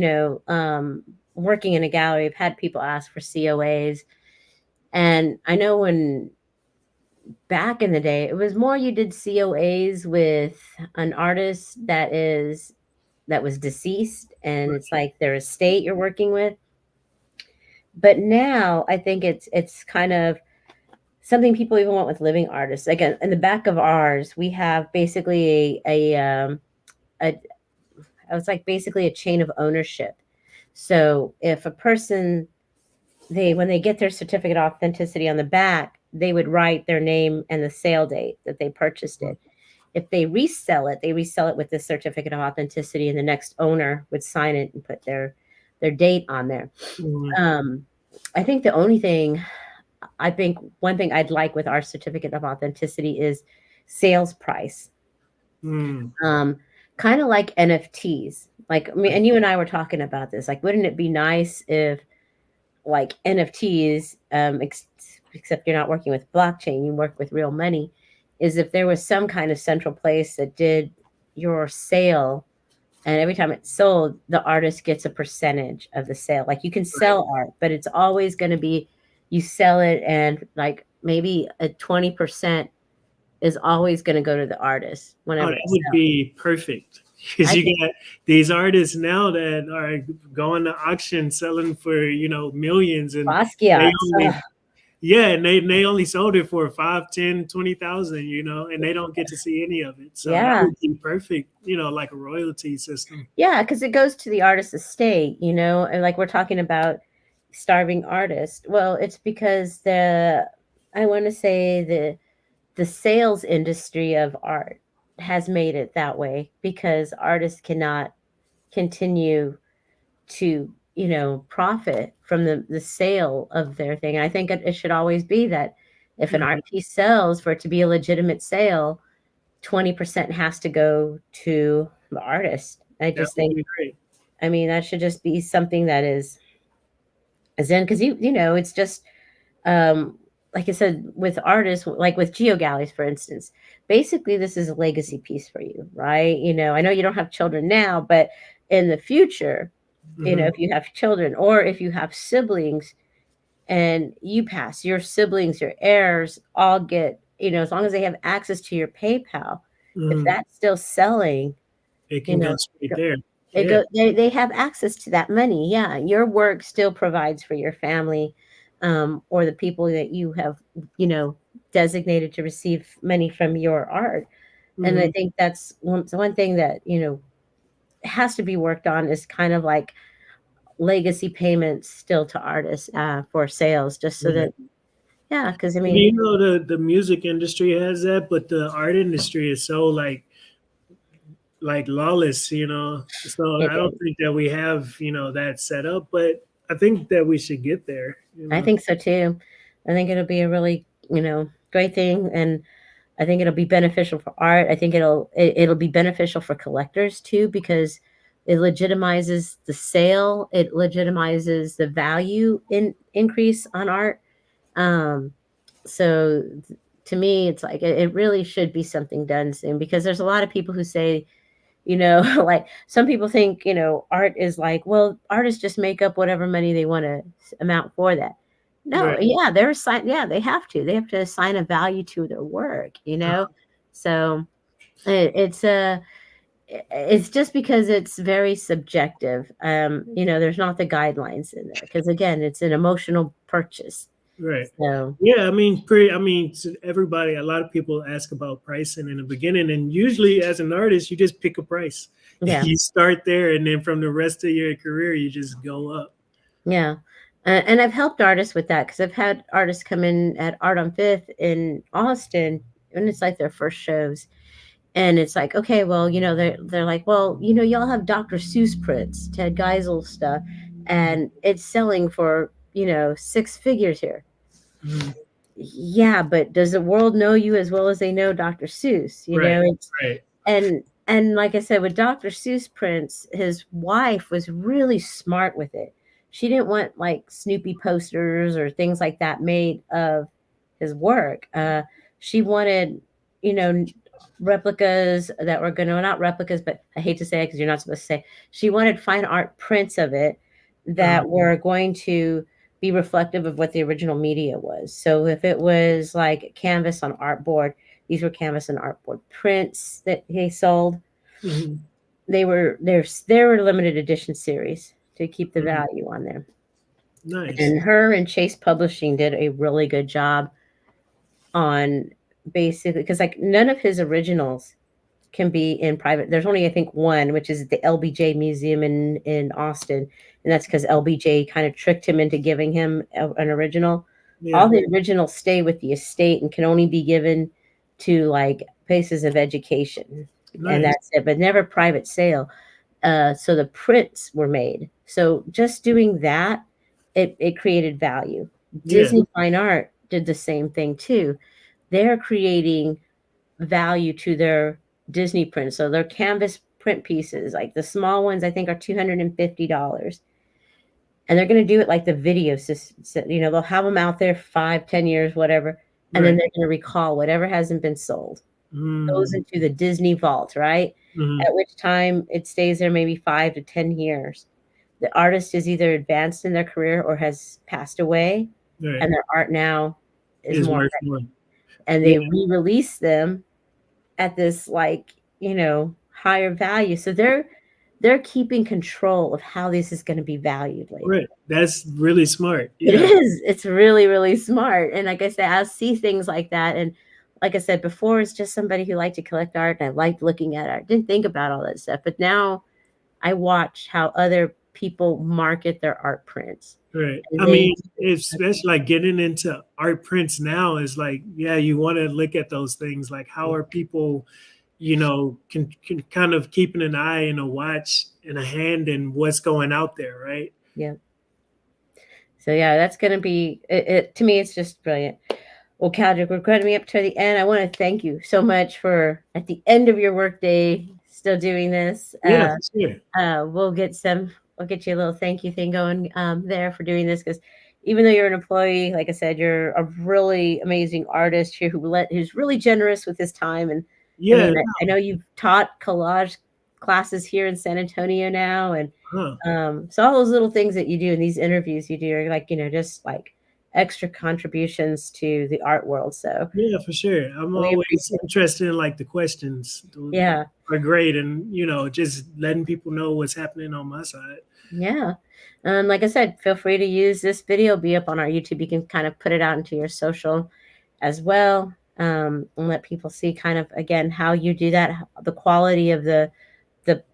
working in a gallery, I've had people ask for COAs. And I know when back in the day, it was more you did COAs with an artist that was deceased, and it's like their estate you're working with. But now I think it's kind of something people even want with living artists. Again, in the back of ours, we have basically a it's like basically a chain of ownership. So if a person they when they get their certificate of authenticity on the back, they would write their name and the sale date that they purchased it. If they resell it with this certificate of authenticity, and the next owner would sign it and put their date on there. Mhm. Um, I think one thing I'd like with our certificate of authenticity is sales price. Mm. Um, Kind of like NFTs. Like, I mean, and you and I were talking about this. Like, wouldn't it be nice if like NFTs, except you're not working with blockchain, you work with real money, is if there was some kind of central place that did your sale, and every time it's sold, the artist gets a percentage of the sale. Like you can Right. sell art, but it's always going to be you sell it, and like maybe a 20% is always going to go to the artist Oh, whenever that it's would sold. be perfect because I you think got these artists now that are going to auction selling for, millions, and they Basquiat's. only yeah, and they only sold it for 5, 10, 20,000, and they don't get to see any of it. So that Yeah. would be perfect, like a royalty system. Yeah, because it goes to the artist's estate, and like we're talking about starving artists. Well, it's because I want to say the sales industry of art has made it that way because artists cannot continue to, profit from the sale of their thing. I think it should always be that if an Mhm. art piece sells, for it to be a legitimate sale, 20% has to go to the artist. I That just would think, be great. I mean, that should just be something that is in, because it's just like I said, with artists, like with Geo Galleries, for instance, basically this is a legacy piece for you, right? I know you don't have children now, but in the future, Hmm. if you have children or if you have siblings and you pass, your siblings, your heirs all get, as long as they have access to your PayPal, if Hmm. that's still selling, It you can go know, straight there. it Yeah. go they have access to that money. Yeah, your work still provides for your family, or the people that you have, you know, designated to receive money from your art. And I Hmm. think that's one thing that has to be worked on is kind of like legacy payments still to artists for sales, just so Right. that yeah, because I And mean the music industry has that, but the art industry is so like lawless, So it I don't is. think that we have, that set up, but I think that we should get there, I think so too. I think it'll be a really great thing, and I think it'll be beneficial for art. I think it'll be beneficial for collectors too because it legitimizes the sale. It legitimizes the value increase on art. Um, so to me, it's like it really should be something done soon because there's a lot of people who say, like some people think, art is like, well, artists just make up whatever money they want to amount for that. No, Right. yeah, they're assign yeah, they have to assign a value to their work. So it's it's just because it's very subjective. There's not the guidelines in there because again, it's an emotional purchase. Right. So Yeah, I mean, to everybody, a lot of people ask about pricing in the beginning, and usually as an artist, you just pick a price. yeah, You start there, and then from the rest of your career, you just go up. yeah. And I've helped artists with that because I've had artists come in at Art on Fifth in Austin, and it's like their first shows. And it's like, okay, well, they're like, well, y'all have Dr. Seuss prints, Ted Geisel stuff, and it's selling for, six figures here. Mhm. Yeah, but does the world know you as well as they know Dr. Seuss? Right, It's right, and like I said, with Dr. Seuss prints, his wife was really smart with it. She didn't want like Snoopy posters or things like that made of his work. She wanted, you know, replicas that were going to, not replicas, but I hate to say it because you're not supposed to say. She wanted fine art prints of it uh, that were going to be reflective of what the original media was. So if it was like canvas on artboard, these were canvas and artboard prints that he sold. mhm, They were limited edition series to keep the mhm. value on there. Nice. And her and Chase Publishing did a really good job on basically because like none of his originals can be in private. There's only I think one, which is the LBJ Museum in Austin, and that's because LBJ kind of tricked him into giving him an original. All Yeah, the originals stay with the estate and can only be given to like places of education, and nice. that's it. But never private sale. So the prints were made. So just doing that, it created value. Yeah, Disney Fine Art did the same thing too. They're creating value to their Disney prints. So their canvas print pieces, like the small ones, I think are $250. And they're going to do it like the video system. They'll have them out there 5, 10 years, whatever. And then right. they're going to recall whatever hasn't been sold goes Mm, into the Disney vault, right? mhm, At which time it stays there maybe 5 to 10 years. The artist is either advanced in their career or has passed away, right. and their art now is Is more, worth more. and Yeah, they re-release them at this like higher value. So they're keeping control of how this is going to be valued later. right. That's really smart. It Yeah, is. It's really, really smart. And like I said, I see things like that. And like I said before, it's just somebody who liked to collect art and I liked looking at art. Didn't think about all that stuff. But now I watch how other people market their art prints. right. And I they mean, especially like getting into art prints now is like, yeah, you want to look at those things. Like, how are people, can kind of keeping an eye and a watch and a hand and what's going out there, right? yeah. So yeah, that's gonna be it to me, it's just brilliant. Well, Kaldric, we're going to be up to the end. I want to thank you so much for at the end of your workday still doing this. Yeah, for sure. We'll get you a little thank you thing going there for doing this because even though you're an employee, like I said, you're a really amazing artist here who's really generous with his time. And I Yeah, mean, I know you've taught collage classes here in San Antonio now, and Huh. so all those little things that you do in these interviews you do are like, just like extra contributions to the art world. So Yeah, for sure. I'm we always appreciate it. interested in like the questions. Those Yeah. are great, and just letting people know what's happening on my side. Yeah. Like I said, feel free to use this video, be up on our YouTube. You can kind of put it out into your social as well, and let people see kind of, again, how you do that, the quality of the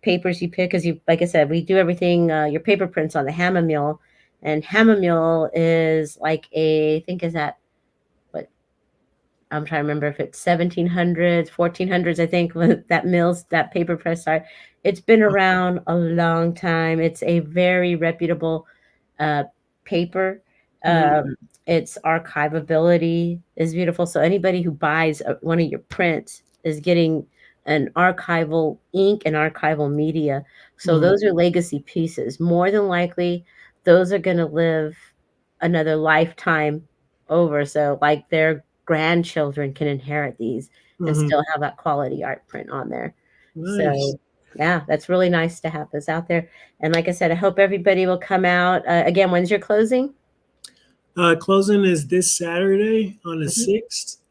papers you pick. Because you, like I said, we do everything, your paper prints on the hammer mill, and hammer mill is like I think is that, what, I'm trying to remember if it's 1700s, 1400s, I think, when that mills, that paper press started. It's been around a long time. It's a very reputable uh, paper. Mhm. Its archivability is beautiful. So anybody who buys one of your prints is getting an archival ink and archival media. So Mhm. those are legacy pieces. More than likely, those are going to live another lifetime over. So like their grandchildren can inherit these and Mhm. still have that quality art print on there. Nice. So yeah, that's really nice to have this out there. And like I said, I hope everybody will come out. Again, when's your closing? Closing is this Saturday on the Mhm. 6th,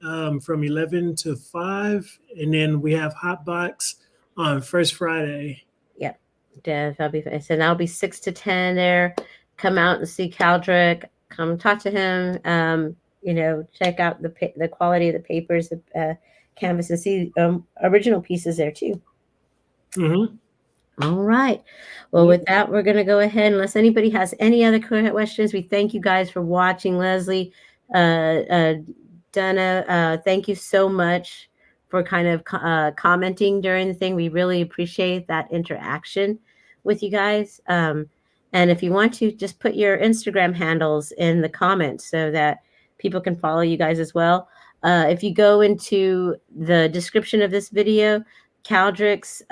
from 11 to 5. And then we have Hot Box on first Friday. Yep. That'll be, I said that'll be 6 to 10 there. Come out and see Kaldric. Come talk to him. Check out the quality of the papers, the canvas, and see original pieces there too. Hmm. All right. Well, Yep. with that, we're going to go ahead. Unless anybody has any other questions, we thank you guys for watching. Leslie, Donna, thank you so much for kind of commenting during the thing. We really appreciate that interaction with you guys. And if you want to, just put your Instagram handles in the comments so that people can follow you guys as well. If you go into the description of this video, Kaldric's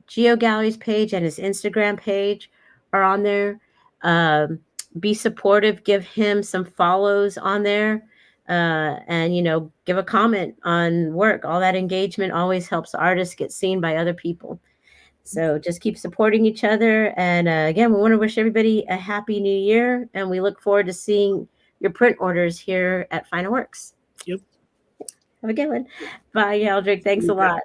Geo Galleries page and his Instagram page are on there. Um, be supportive, give him some follows on there, and give a comment on work. All that engagement always helps artists get seen by other people. So just keep supporting each other. And again, we want to wish everybody a happy new year, and we look forward to seeing your print orders here at FineWorks. Yep. Have a good one. Bye, Kaldric. Thanks a lot.